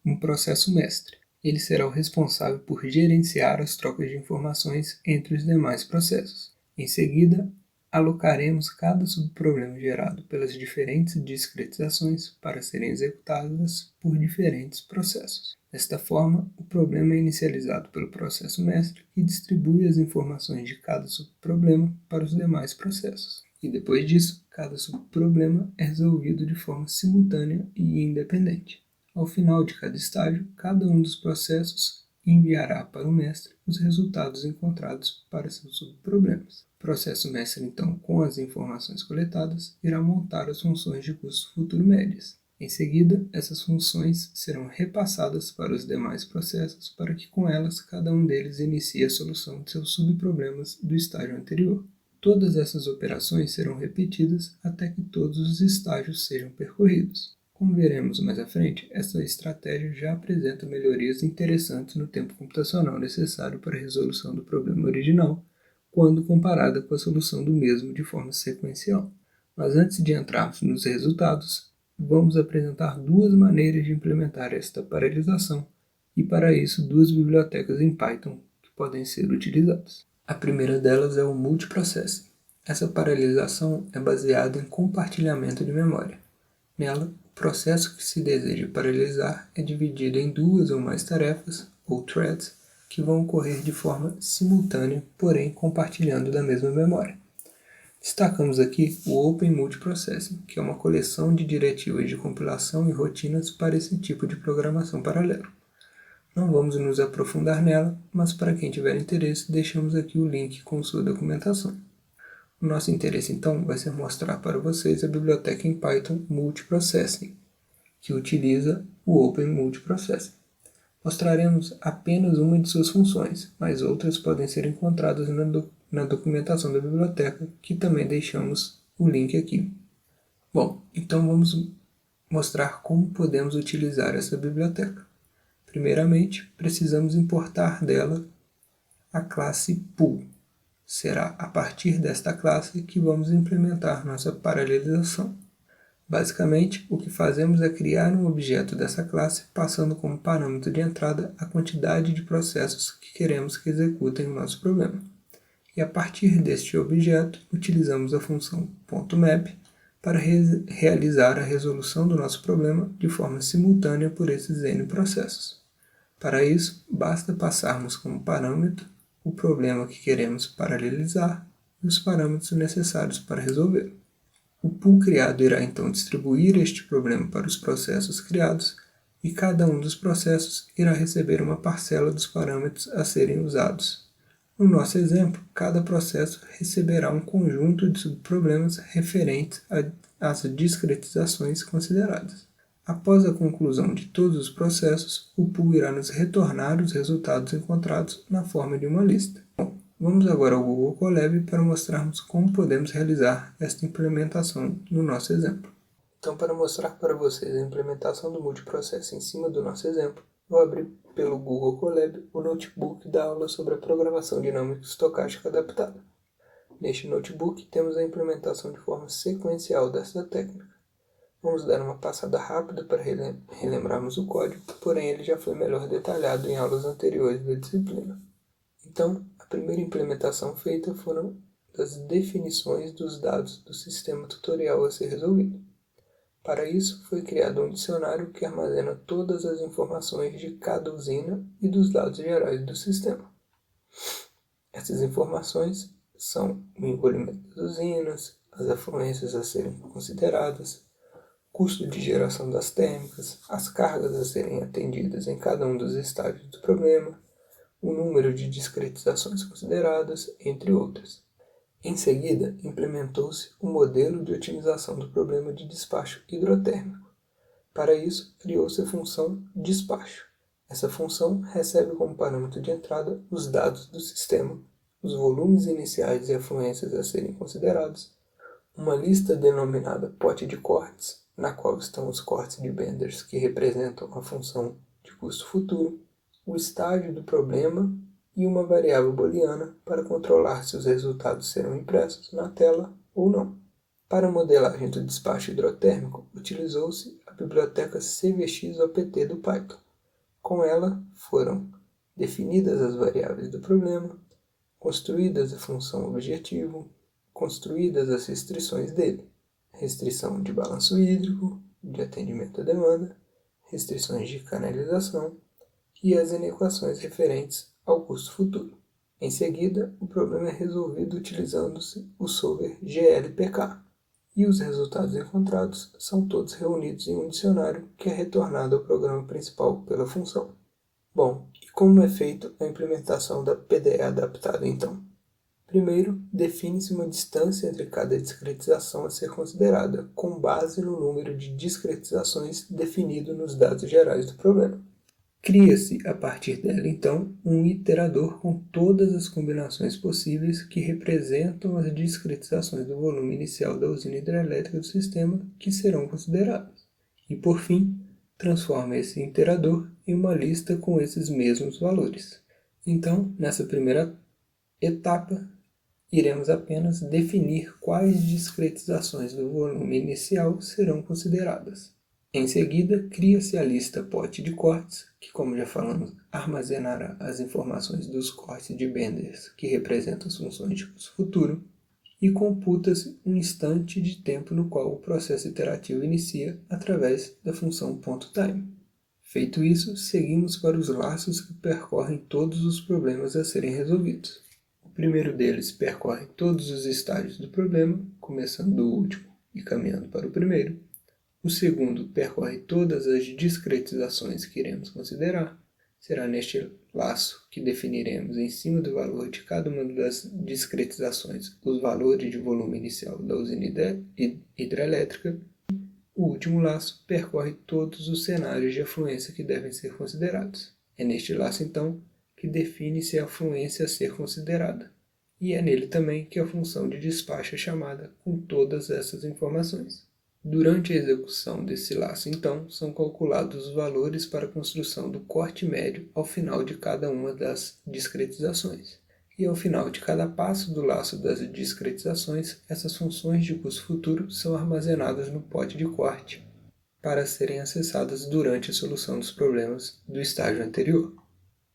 um processo mestre. Ele será o responsável por gerenciar as trocas de informações entre os demais processos. Em seguida, alocaremos cada subproblema gerado pelas diferentes discretizações para serem executadas por diferentes processos. Desta forma, o problema é inicializado pelo processo mestre e distribui as informações de cada subproblema para os demais processos. E depois disso, cada subproblema é resolvido de forma simultânea e independente. Ao final de cada estágio, cada um dos processos enviará para o mestre os resultados encontrados para seus subproblemas. O processo mestre, então, com as informações coletadas, irá montar as funções de custo futuro médias. Em seguida, essas funções serão repassadas para os demais processos para que com elas cada um deles inicie a solução de seus subproblemas do estágio anterior. Todas essas operações serão repetidas até que todos os estágios sejam percorridos. Como veremos mais à frente, essa estratégia já apresenta melhorias interessantes no tempo computacional necessário para a resolução do problema original, quando comparada com a solução do mesmo de forma sequencial. Mas antes de entrarmos nos resultados, vamos apresentar duas maneiras de implementar esta paralelização e, para isso, duas bibliotecas em Python que podem ser utilizadas. A primeira delas é o multiprocessing. Essa paralelização é baseada em compartilhamento de memória. Nela, o processo que se deseja paralelizar é dividido em duas ou mais tarefas, ou threads, que vão ocorrer de forma simultânea, porém compartilhando da mesma memória. Destacamos aqui o Open Multiprocessing, que é uma coleção de diretivas de compilação e rotinas para esse tipo de programação paralela. Não vamos nos aprofundar nela, mas para quem tiver interesse, deixamos aqui o link com sua documentação. O nosso interesse, então, vai ser mostrar para vocês a biblioteca em Python Multiprocessing, que utiliza o Open Multiprocessing. Mostraremos apenas uma de suas funções, mas outras podem ser encontradas na documentação da biblioteca, que também deixamos o link aqui. Bom, então vamos mostrar como podemos utilizar essa biblioteca. Primeiramente, precisamos importar dela a classe Pool. Será a partir desta classe que vamos implementar nossa paralelização. Basicamente, o que fazemos é criar um objeto dessa classe, passando como parâmetro de entrada a quantidade de processos que queremos que executem o nosso problema. E a partir deste objeto, utilizamos a função .map para realizar a resolução do nosso problema de forma simultânea por esses N processos. Para isso, basta passarmos como parâmetro o problema que queremos paralelizar e os parâmetros necessários para resolver. O pool criado irá então distribuir este problema para os processos criados e cada um dos processos irá receber uma parcela dos parâmetros a serem usados. No nosso exemplo, cada processo receberá um conjunto de subproblemas referentes às discretizações consideradas. Após a conclusão de todos os processos, o pool irá nos retornar os resultados encontrados na forma de uma lista. Bom, vamos agora ao Google Colab para mostrarmos como podemos realizar esta implementação no nosso exemplo. Então, para mostrar para vocês a implementação do multiprocesso em cima do nosso exemplo, vou abrir pelo Google Colab o notebook da aula sobre a programação dinâmica estocástica adaptada. Neste notebook temos a implementação de forma sequencial dessa técnica. Vamos dar uma passada rápida para relembrarmos o código, porém ele já foi melhor detalhado em aulas anteriores da disciplina. Então, a primeira implementação feita foram das definições dos dados do sistema tutorial a ser resolvido. Para isso, foi criado um dicionário que armazena todas as informações de cada usina e dos dados gerais do sistema. Essas informações são o envolvimento das usinas, as afluências a serem consideradas, custo de geração das térmicas, as cargas a serem atendidas em cada um dos estágios do problema, o número de discretizações consideradas, entre outras. Em seguida, implementou-se o modelo de otimização do problema de despacho hidrotérmico. Para isso, criou-se a função despacho. Essa função recebe como parâmetro de entrada os dados do sistema, os volumes iniciais e afluências a serem considerados, uma lista denominada pote de cortes, na qual estão os cortes de Benders que representam a função de custo futuro, o estágio do problema e uma variável booleana para controlar se os resultados serão impressos na tela ou não. Para a modelagem do despacho hidrotérmico, utilizou-se a biblioteca CVX-OPT do Python. Com ela foram definidas as variáveis do problema, construídas a função objetivo, construídas as restrições dele, restrição de balanço hídrico, de atendimento à demanda, restrições de canalização e as inequações referentes ao custo futuro. Em seguida, o problema é resolvido utilizando-se o solver glpk, e os resultados encontrados são todos reunidos em um dicionário que é retornado ao programa principal pela função. Bom, e como é feita a implementação da PDE adaptada então? Primeiro, define-se uma distância entre cada discretização a ser considerada, com base no número de discretizações definido nos dados gerais do problema. Cria-se, a partir dela, então, um iterador com todas as combinações possíveis que representam as discretizações do volume inicial da usina hidrelétrica do sistema que serão consideradas. E, por fim, transforma esse iterador em uma lista com esses mesmos valores. Então, nessa primeira etapa, iremos apenas definir quais discretizações do volume inicial serão consideradas. Em seguida, cria-se a lista pote de cortes, que, como já falamos, armazenará as informações dos cortes de Benders, que representam as funções de custo futuro, e computa-se um instante de tempo no qual o processo iterativo inicia através da função .time. Feito isso, seguimos para os laços que percorrem todos os problemas a serem resolvidos. O primeiro deles percorre todos os estágios do problema, começando do último e caminhando para o primeiro. O segundo percorre todas as discretizações que iremos considerar. Será neste laço que definiremos em cima do valor de cada uma das discretizações os valores de volume inicial da usina hidrelétrica. O último laço percorre todos os cenários de afluência que devem ser considerados. É neste laço, então, que define-se a afluência a ser considerada. E é nele também que a função de despacho é chamada com todas essas informações. Durante a execução desse laço, então, são calculados os valores para a construção do corte médio ao final de cada uma das discretizações. E ao final de cada passo do laço das discretizações, essas funções de custo futuro são armazenadas no pote de corte para serem acessadas durante a solução dos problemas do estágio anterior.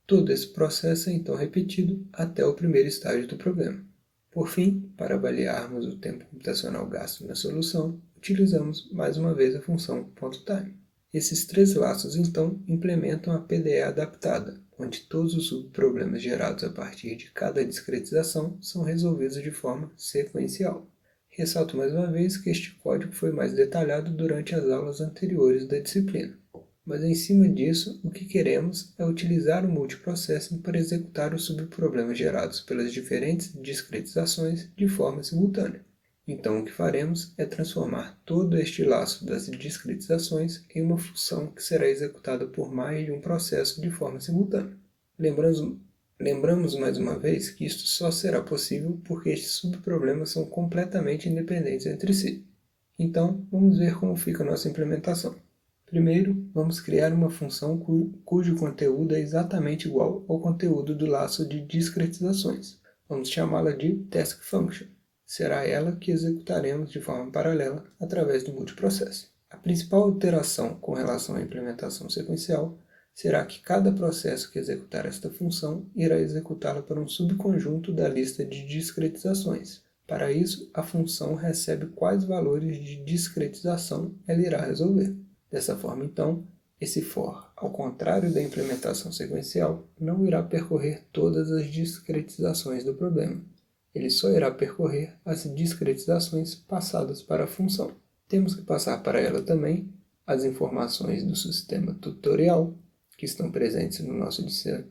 Todo esse processo é então repetido até o primeiro estágio do problema. Por fim, para avaliarmos o tempo computacional gasto na solução, utilizamos mais uma vez a função .time. Esses três laços, então, implementam a PDE adaptada, onde todos os subproblemas gerados a partir de cada discretização são resolvidos de forma sequencial. Ressalto mais uma vez que este código foi mais detalhado durante as aulas anteriores da disciplina. Mas em cima disso, o que queremos é utilizar o multiprocessing para executar os subproblemas gerados pelas diferentes discretizações de forma simultânea. Então o que faremos é transformar todo este laço das discretizações em uma função que será executada por mais de um processo de forma simultânea. Lembramos mais uma vez que isto só será possível porque estes subproblemas são completamente independentes entre si. Então, vamos ver como fica a nossa implementação. Primeiro, vamos criar uma função cujo conteúdo é exatamente igual ao conteúdo do laço de discretizações. Vamos chamá-la de task function. Será ela que executaremos de forma paralela através do multiprocessing. A principal alteração com relação à implementação sequencial será que cada processo que executar esta função irá executá-la para um subconjunto da lista de discretizações. Para isso, a função recebe quais valores de discretização ela irá resolver. Dessa forma, então, esse for, ao contrário da implementação sequencial, não irá percorrer todas as discretizações do problema. Ele só irá percorrer as discretizações passadas para a função. Temos que passar para ela também as informações do sistema tutorial, que estão presentes no nosso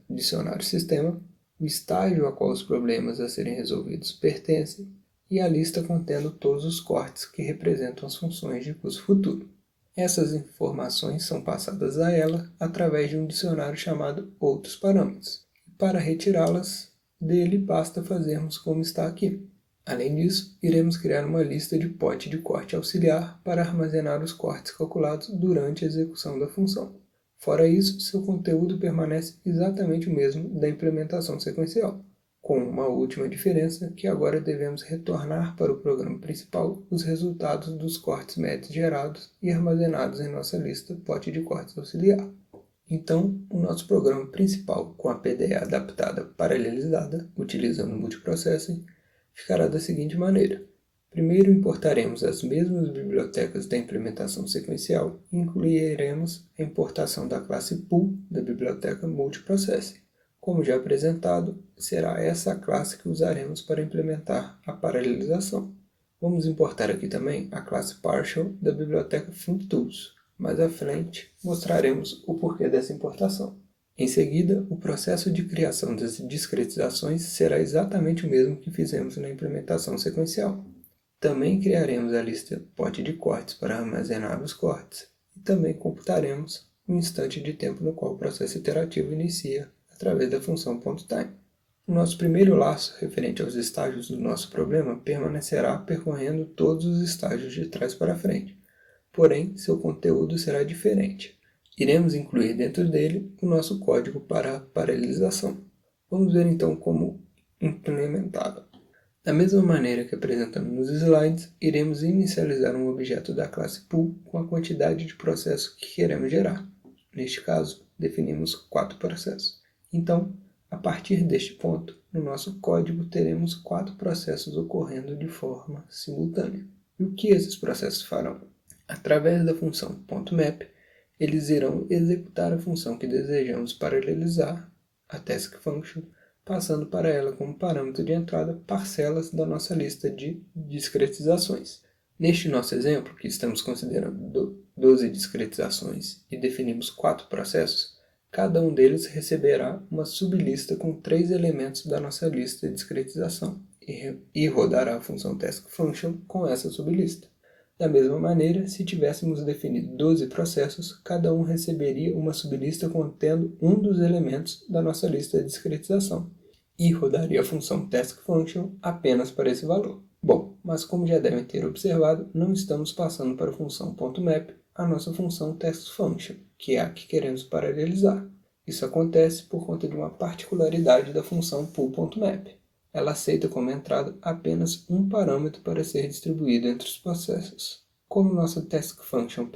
dicionário sistema, o estágio a qual os problemas a serem resolvidos pertencem e a lista contendo todos os cortes que representam as funções de curso futuro. Essas informações são passadas a ela através de um dicionário chamado outros parâmetros. Para retirá-las dele, basta fazermos como está aqui. Além disso, iremos criar uma lista de pote de corte auxiliar para armazenar os cortes calculados durante a execução da função. Fora isso, seu conteúdo permanece exatamente o mesmo da implementação sequencial, com uma última diferença que agora devemos retornar para o programa principal os resultados dos cortes médios gerados e armazenados em nossa lista pote de cortes auxiliar. Então, o nosso programa principal, com a PDE adaptada paralelizada, utilizando o multiprocessing, ficará da seguinte maneira. Primeiro importaremos as mesmas bibliotecas da implementação sequencial e incluiremos a importação da classe pool da biblioteca multiprocessing. Como já apresentado, será essa a classe que usaremos para implementar a paralelização. Vamos importar aqui também a classe partial da biblioteca FunkTools. Mais à frente, mostraremos o porquê dessa importação. Em seguida, o processo de criação das discretizações será exatamente o mesmo que fizemos na implementação sequencial. Também criaremos a lista pote de cortes para armazenar os cortes e também computaremos o instante de tempo no qual o processo iterativo inicia através da função .time. O nosso primeiro laço, referente aos estágios do nosso problema, permanecerá percorrendo todos os estágios de trás para frente, porém seu conteúdo será diferente. Iremos incluir dentro dele o nosso código para a paralelização. Vamos ver então como implementá-la. Da mesma maneira que apresentamos nos slides, iremos inicializar um objeto da classe pool com a quantidade de processos que queremos gerar. Neste caso, definimos 4 processos. Então, a partir deste ponto, no nosso código teremos 4 processos ocorrendo de forma simultânea. E o que esses processos farão? Através da função .map, eles irão executar a função que desejamos paralelizar, a task function, passando para ela como parâmetro de entrada parcelas da nossa lista de discretizações. Neste nosso exemplo, que estamos considerando 12 discretizações e definimos 4 processos, cada um deles receberá uma sublista com 3 elementos da nossa lista de discretização e rodará a função task function com essa sublista. Da mesma maneira, se tivéssemos definido 12 processos, cada um receberia uma sublista contendo um dos elementos da nossa lista de discretização e rodaria a função task function apenas para esse valor. Bom, mas como já devem ter observado, não estamos passando para a função .map a nossa função task function, que é a que queremos paralelizar. Isso acontece por conta de uma particularidade da função pool.map. Ela aceita como entrada apenas um parâmetro para ser distribuído entre os processos. Como nossa task function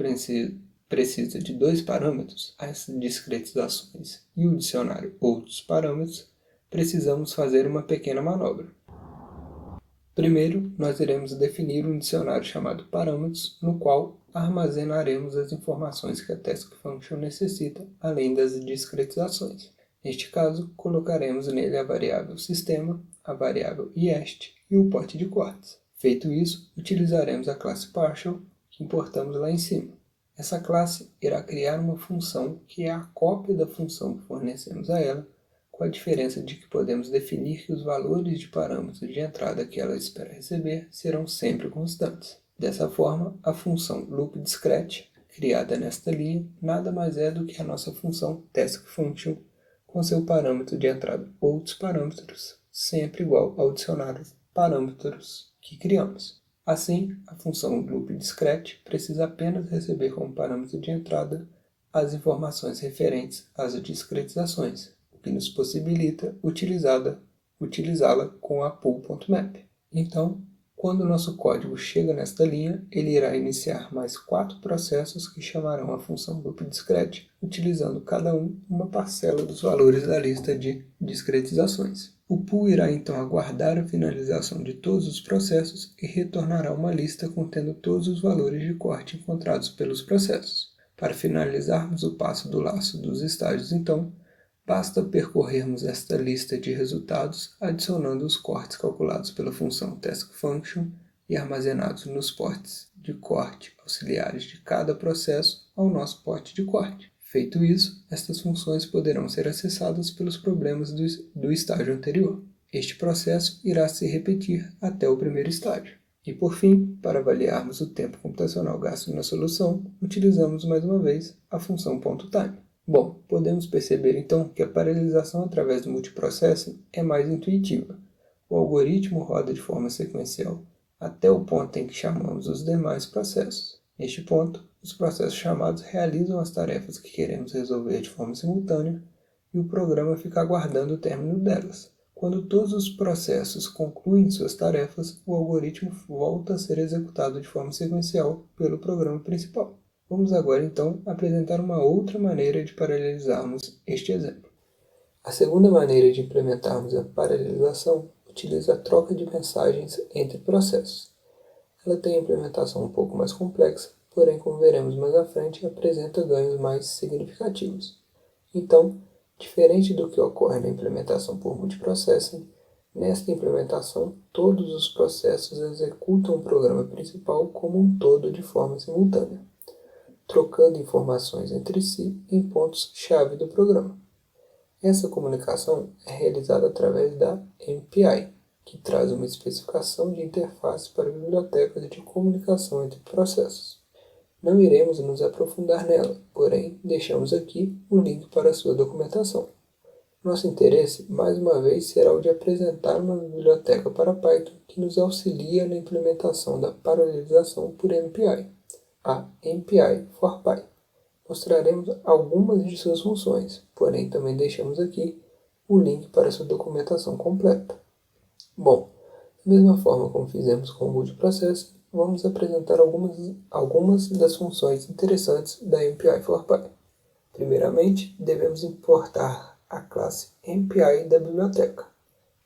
precisa de 2 parâmetros, as discretizações e o dicionário outros parâmetros, precisamos fazer uma pequena manobra. Primeiro, nós iremos definir um dicionário chamado parâmetros, no qual armazenaremos as informações que a task function necessita, além das discretizações. Neste caso, colocaremos nele a variável sistema, a variável iest e o pote de cortes. Feito isso, utilizaremos a classe partial, que importamos lá em cima. Essa classe irá criar uma função que é a cópia da função que fornecemos a ela, com a diferença de que podemos definir que os valores de parâmetros de entrada que ela espera receber serão sempre constantes. Dessa forma, a função loopDiscrete, criada nesta linha, nada mais é do que a nossa função taskFunction, com seu parâmetro de entrada outros parâmetros, sempre igual ao dicionário parâmetros que criamos. Assim, a função loop_discrete precisa apenas receber como parâmetro de entrada as informações referentes às discretizações, o que nos possibilita utilizá-la com a pool.map. Então, quando o nosso código chega nesta linha, ele irá iniciar mais 4 processos que chamarão a função loop_discrete, utilizando cada um uma parcela dos valores da lista de discretizações. O pool irá então aguardar a finalização de todos os processos e retornará uma lista contendo todos os valores de corte encontrados pelos processos. Para finalizarmos o passo do laço dos estágios, então, basta percorrermos esta lista de resultados adicionando os cortes calculados pela função taskFunction e armazenados nos potes de corte auxiliares de cada processo ao nosso pote de corte. Feito isso, estas funções poderão ser acessadas pelos problemas do estágio anterior. Este processo irá se repetir até o primeiro estágio. E por fim, para avaliarmos o tempo computacional gasto na solução, utilizamos mais uma vez a função .time. Bom, podemos perceber então que a paralelização através do multiprocessing é mais intuitiva. O algoritmo roda de forma sequencial até o ponto em que chamamos os demais processos. Neste ponto, os processos chamados realizam as tarefas que queremos resolver de forma simultânea e o programa fica aguardando o término delas. Quando todos os processos concluem suas tarefas, o algoritmo volta a ser executado de forma sequencial pelo programa principal. Vamos agora, então, apresentar uma outra maneira de paralelizarmos este exemplo. A segunda maneira de implementarmos a paralelização utiliza a troca de mensagens entre processos. Ela tem a implementação um pouco mais complexa, porém, como veremos mais à frente, apresenta ganhos mais significativos. Então, diferente do que ocorre na implementação por multiprocessing, nesta implementação, todos os processos executam o programa principal como um todo de forma simultânea, trocando informações entre si em pontos-chave do programa. Essa comunicação é realizada através da MPI, que traz uma especificação de interface para bibliotecas de comunicação entre processos. Não iremos nos aprofundar nela, porém, deixamos aqui o link para a sua documentação. Nosso interesse, mais uma vez, será o de apresentar uma biblioteca para Python que nos auxilia na implementação da paralelização por MPI, a MPI for Py. Mostraremos algumas de suas funções, porém também deixamos aqui o link para sua documentação completa. Bom, da mesma forma como fizemos com o multiprocessing, vamos apresentar algumas das funções interessantes da MPI for Py. Primeiramente, devemos importar a classe MPI da biblioteca.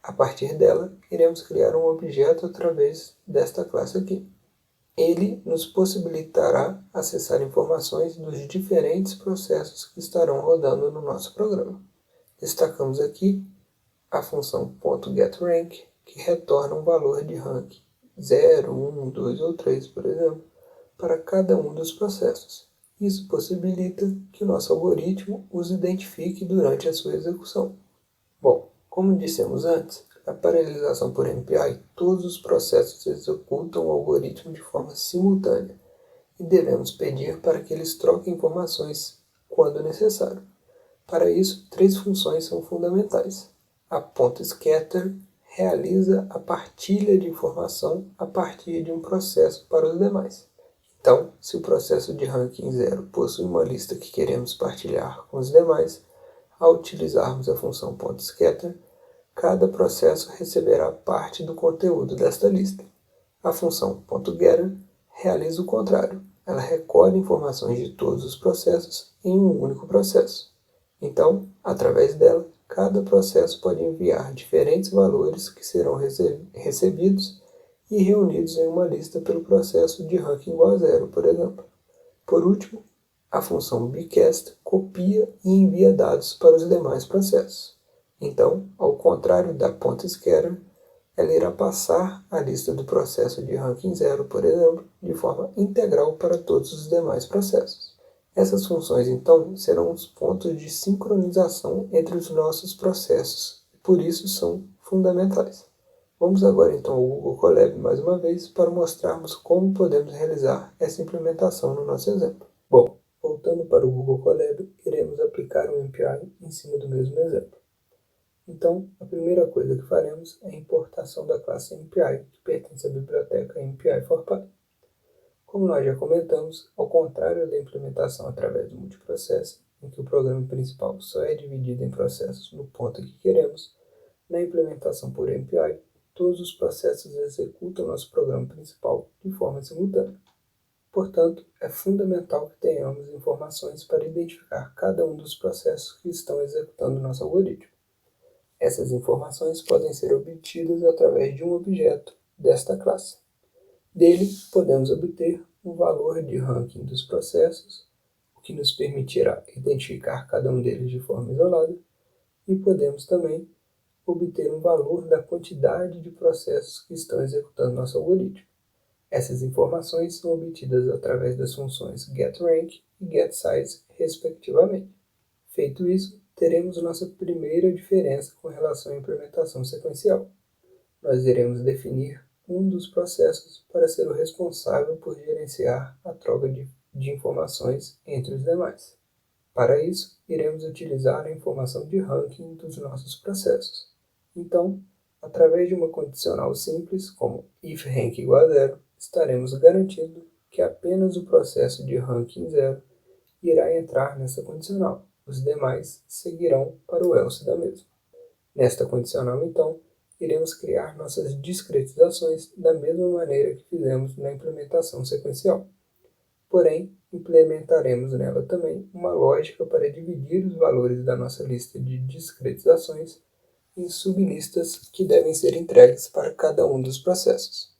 A partir dela, iremos criar um objeto através desta classe aqui. Ele nos possibilitará acessar informações dos diferentes processos que estarão rodando no nosso programa. Destacamos aqui a função .getRank, que retorna um valor de rank 0, 1, 2 ou 3, por exemplo, para cada um dos processos. Isso possibilita que o nosso algoritmo os identifique durante a sua execução. Bom, como dissemos antes, na paralelização por MPI, todos os processos executam o algoritmo de forma simultânea e devemos pedir para que eles troquem informações quando necessário. Para isso, 3 funções são fundamentais. A .scatter realiza a partilha de informação a partir de um processo para os demais. Então, se o processo de ranking 0 possui uma lista que queremos partilhar com os demais, ao utilizarmos a função .scatter, cada processo receberá parte do conteúdo desta lista. A função .getter realiza o contrário. Ela recolhe informações de todos os processos em um único processo. Então, através dela, cada processo pode enviar diferentes valores que serão recebidos e reunidos em uma lista pelo processo de ranking igual a 0, por exemplo. Por último, a função bcast copia e envia dados para os demais processos. Então, ao contrário da .scatter, ela irá passar a lista do processo de ranking 0, por exemplo, de forma integral para todos os demais processos. Essas funções, então, serão os pontos de sincronização entre os nossos processos, e por isso são fundamentais. Vamos agora, então, ao Google Colab mais uma vez para mostrarmos como podemos realizar essa implementação no nosso exemplo. Bom, voltando para o Google Colab, iremos aplicar o MPI em cima do mesmo exemplo. Então, a primeira coisa que faremos é a importação da classe MPI, que pertence à biblioteca MPI4Py. Como nós já comentamos, ao contrário da implementação através do multiprocesso, em que o programa principal só é dividido em processos no ponto que queremos, na implementação por MPI, todos os processos executam nosso programa principal de forma simultânea. Portanto, é fundamental que tenhamos informações para identificar cada um dos processos que estão executando nosso algoritmo. Essas informações podem ser obtidas através de um objeto desta classe. Dele, podemos obter o valor de ranking dos processos, o que nos permitirá identificar cada um deles de forma isolada, e podemos também obter um valor da quantidade de processos que estão executando nosso algoritmo. Essas informações são obtidas através das funções getRank e getSize, respectivamente. Feito isso, teremos nossa primeira diferença com relação à implementação sequencial. Nós iremos definir um dos processos para ser o responsável por gerenciar a troca de informações entre os demais. Para isso, iremos utilizar a informação de ranking dos nossos processos. Então, através de uma condicional simples, como if rank igual a 0, estaremos garantindo que apenas o processo de ranking 0 irá entrar nessa condicional. Os demais seguirão para o else da mesma. Nesta condicional, então, iremos criar nossas discretizações da mesma maneira que fizemos na implementação sequencial. Porém, implementaremos nela também uma lógica para dividir os valores da nossa lista de discretizações em sublistas que devem ser entregues para cada um dos processos.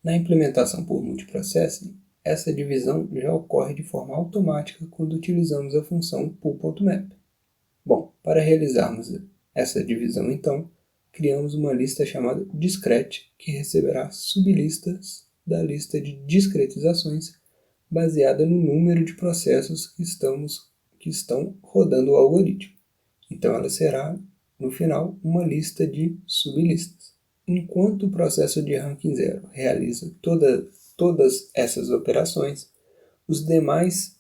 Na implementação por multiprocessing, essa divisão já ocorre de forma automática quando utilizamos a função pool.map. Bom, para realizarmos essa divisão, então, criamos uma lista chamada discrete, que receberá sublistas da lista de discretizações baseada no número de processos que estão rodando o algoritmo. Então, ela será, no final, uma lista de sublistas. Enquanto o processo de ranking 0 realiza todas essas operações, os demais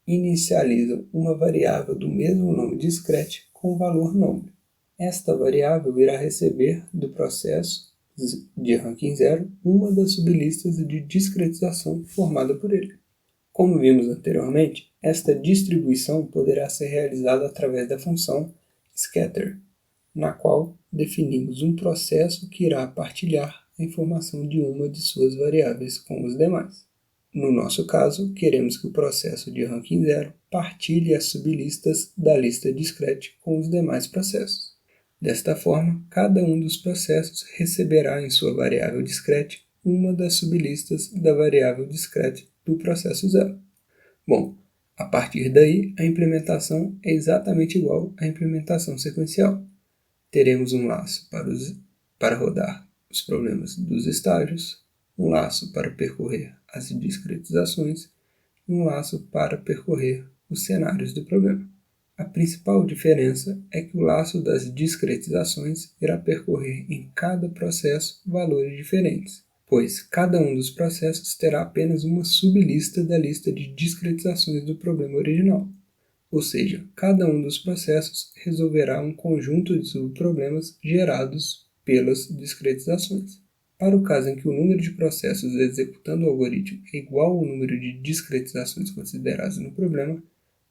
inicializam uma variável do mesmo nome discrete com o valor nome. Esta variável irá receber do processo de ranking 0 uma das sublistas de discretização formada por ele. Como vimos anteriormente, esta distribuição poderá ser realizada através da função scatter, na qual definimos um processo que irá partilhar a informação de uma de suas variáveis com os demais. No nosso caso, queremos que o processo de ranking 0 partilhe as sublistas da lista discrete com os demais processos. Desta forma, cada um dos processos receberá em sua variável discrete uma das sublistas da variável discrete do processo 0. Bom, a partir daí, a implementação é exatamente igual à implementação sequencial. Teremos um laço para rodar os problemas dos estágios, um laço para percorrer as discretizações e um laço para percorrer os cenários do problema. A principal diferença é que o laço das discretizações irá percorrer em cada processo valores diferentes, pois cada um dos processos terá apenas uma sublista da lista de discretizações do problema original. Ou seja, cada um dos processos resolverá um conjunto de subproblemas gerados pelas discretizações. Para o caso em que o número de processos executando o algoritmo é igual ao número de discretizações consideradas no problema,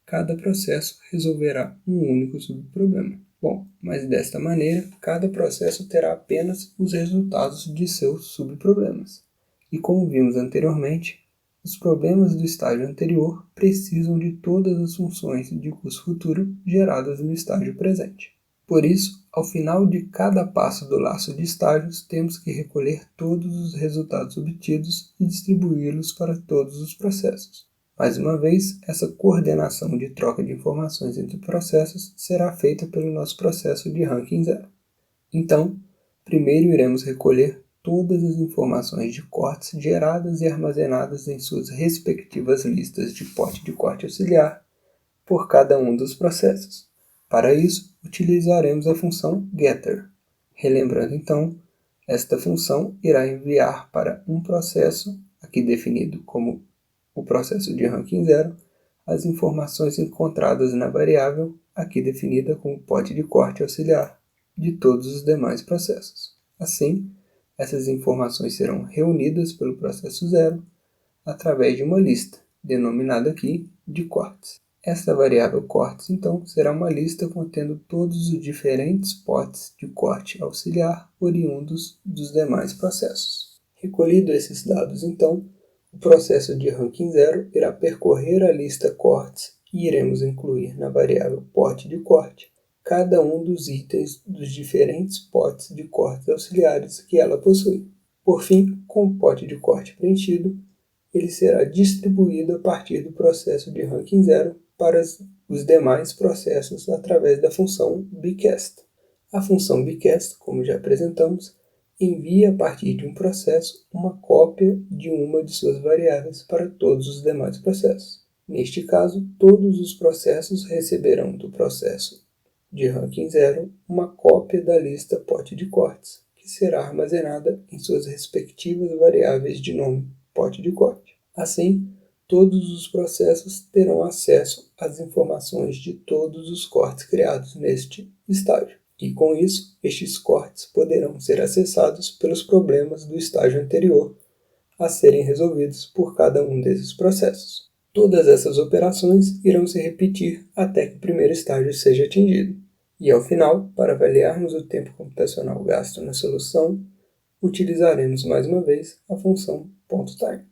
cada processo resolverá um único subproblema. Bom, mas desta maneira, cada processo terá apenas os resultados de seus subproblemas. E como vimos anteriormente, os problemas do estágio anterior precisam de todas as funções de curso futuro geradas no estágio presente. Por isso, ao final de cada passo do laço de estágios, temos que recolher todos os resultados obtidos e distribuí-los para todos os processos. Mais uma vez, essa coordenação de troca de informações entre processos será feita pelo nosso processo de ranking 0. Então, primeiro iremos recolher todas as informações de cortes geradas e armazenadas em suas respectivas listas de pote de corte auxiliar por cada um dos processos. Para isso, utilizaremos a função getter. Relembrando então, esta função irá enviar para um processo, aqui definido como o processo de ranking 0, as informações encontradas na variável, aqui definida como pote de corte auxiliar, de todos os demais processos. Assim, essas informações serão reunidas pelo processo 0 através de uma lista, denominada aqui de cortes. Esta variável cortes, então, será uma lista contendo todos os diferentes potes de corte auxiliar oriundos dos demais processos. Recolhido esses dados, então, o processo de ranking 0 irá percorrer a lista cortes e iremos incluir na variável pote de corte cada um dos itens dos diferentes potes de cortes auxiliares que ela possui. Por fim, com o pote de corte preenchido, ele será distribuído a partir do processo de ranking 0 para os demais processos através da função bcast. A função bcast, como já apresentamos, envia a partir de um processo uma cópia de uma de suas variáveis para todos os demais processos. Neste caso, todos os processos receberão do processo de ranking 0 uma cópia da lista pote de cortes, que será armazenada em suas respectivas variáveis de nome pote de corte. Assim, todos os processos terão acesso às informações de todos os cortes criados neste estágio. E com isso, estes cortes poderão ser acessados pelos problemas do estágio anterior a serem resolvidos por cada um desses processos. Todas essas operações irão se repetir até que o primeiro estágio seja atingido. E ao final, para avaliarmos o tempo computacional gasto na solução, utilizaremos mais uma vez a função .time.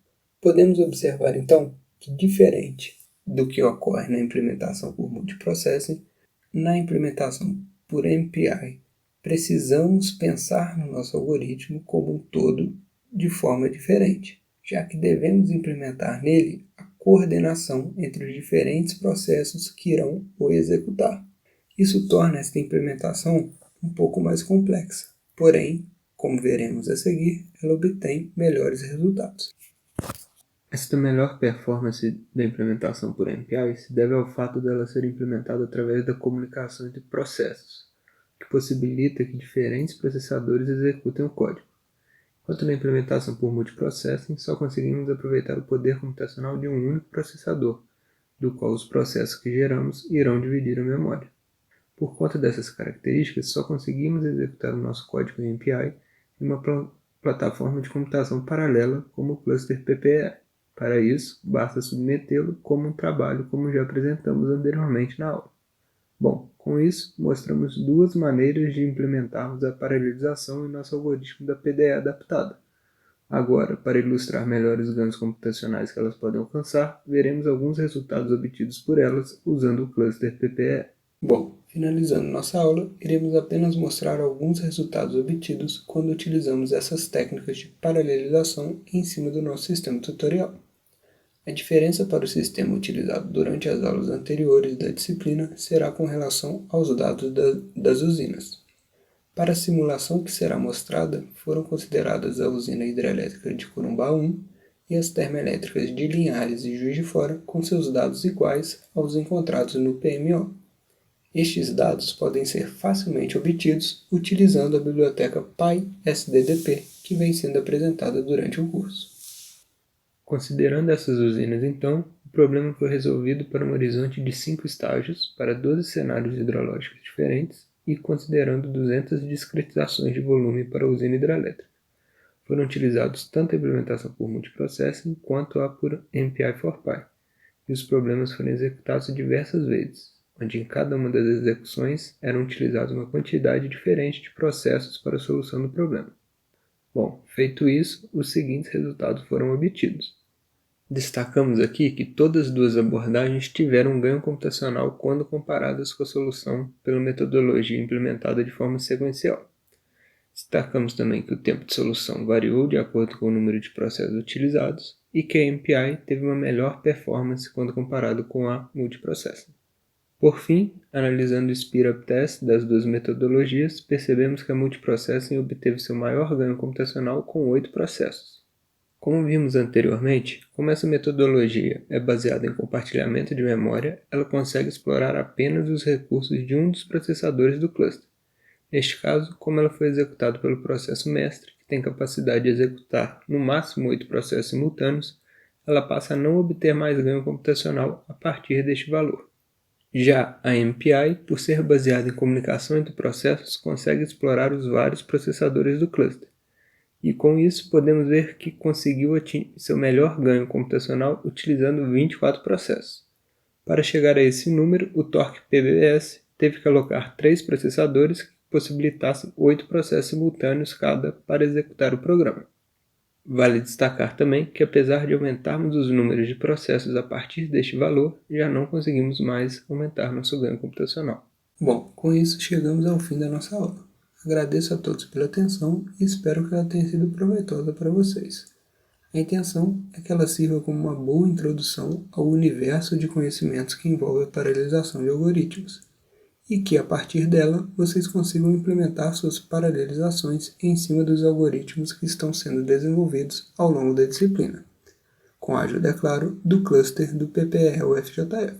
Podemos observar então que, diferente do que ocorre na implementação por multiprocessing, na implementação por MPI, precisamos pensar no nosso algoritmo como um todo de forma diferente, já que devemos implementar nele a coordenação entre os diferentes processos que irão o executar. Isso torna esta implementação um pouco mais complexa, porém, como veremos a seguir, ela obtém melhores resultados. Esta melhor performance da implementação por MPI se deve ao fato dela ser implementada através da comunicação entre processos, que possibilita que diferentes processadores executem o código. Enquanto na implementação por multiprocessing, só conseguimos aproveitar o poder computacional de um único processador, do qual os processos que geramos irão dividir a memória. Por conta dessas características, só conseguimos executar o nosso código em MPI em uma plataforma de computação paralela como o cluster PPE. Para isso, basta submetê-lo como um trabalho, como já apresentamos anteriormente na aula. Bom, com isso, mostramos duas maneiras de implementarmos a paralelização em nosso algoritmo da PDE adaptada. Agora, para ilustrar melhor os ganhos computacionais que elas podem alcançar, veremos alguns resultados obtidos por elas usando o cluster PPE. Bom, finalizando nossa aula, iremos apenas mostrar alguns resultados obtidos quando utilizamos essas técnicas de paralelização em cima do nosso sistema tutorial. A diferença para o sistema utilizado durante as aulas anteriores da disciplina será com relação aos dados das usinas. Para a simulação que será mostrada, foram consideradas a usina hidrelétrica de Corumbá 1 e as termoelétricas de Linhares e Juiz de Fora com seus dados iguais aos encontrados no PMO. Estes dados podem ser facilmente obtidos utilizando a biblioteca PySDDP, que vem sendo apresentada durante o curso. Considerando essas usinas, então, o problema foi resolvido para um horizonte de 5 estágios, para 12 cenários hidrológicos diferentes, e considerando 200 discretizações de volume para a usina hidrelétrica. Foram utilizados tanto a implementação por multiprocessing quanto a por MPI4Py, e os problemas foram executados diversas vezes, onde em cada uma das execuções eram utilizados uma quantidade diferente de processos para a solução do problema. Bom, feito isso, os seguintes resultados foram obtidos. Destacamos aqui que todas as duas abordagens tiveram um ganho computacional quando comparadas com a solução pela metodologia implementada de forma sequencial. Destacamos também que o tempo de solução variou de acordo com o número de processos utilizados e que a MPI teve uma melhor performance quando comparado com a multiprocessing. Por fim, analisando o speed-up test das duas metodologias, percebemos que a multiprocessing obteve seu maior ganho computacional com 8 processos. Como vimos anteriormente, como essa metodologia é baseada em compartilhamento de memória, ela consegue explorar apenas os recursos de um dos processadores do cluster. Neste caso, como ela foi executada pelo processo mestre, que tem capacidade de executar no máximo 8 processos simultâneos, ela passa a não obter mais ganho computacional a partir deste valor. Já a MPI, por ser baseada em comunicação entre processos, consegue explorar os vários processadores do cluster. E com isso podemos ver que conseguiu atingir seu melhor ganho computacional utilizando 24 processos. Para chegar a esse número, o Torque PBS teve que alocar 3 processadores que possibilitassem 8 processos simultâneos cada para executar o programa. Vale destacar também que apesar de aumentarmos os números de processos a partir deste valor, já não conseguimos mais aumentar nosso ganho computacional. Bom, com isso chegamos ao fim da nossa aula. Agradeço a todos pela atenção e espero que ela tenha sido proveitosa para vocês. A intenção é que ela sirva como uma boa introdução ao universo de conhecimentos que envolve a paralelização de algoritmos, e que, a partir dela, vocês consigam implementar suas paralelizações em cima dos algoritmos que estão sendo desenvolvidos ao longo da disciplina, com a ajuda, é claro, do cluster do PPE-UFJF.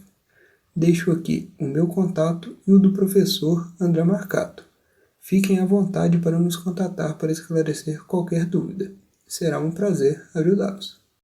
Deixo aqui o meu contato e o do professor André Marcato. Fiquem à vontade para nos contatar para esclarecer qualquer dúvida. Será um prazer ajudá-los.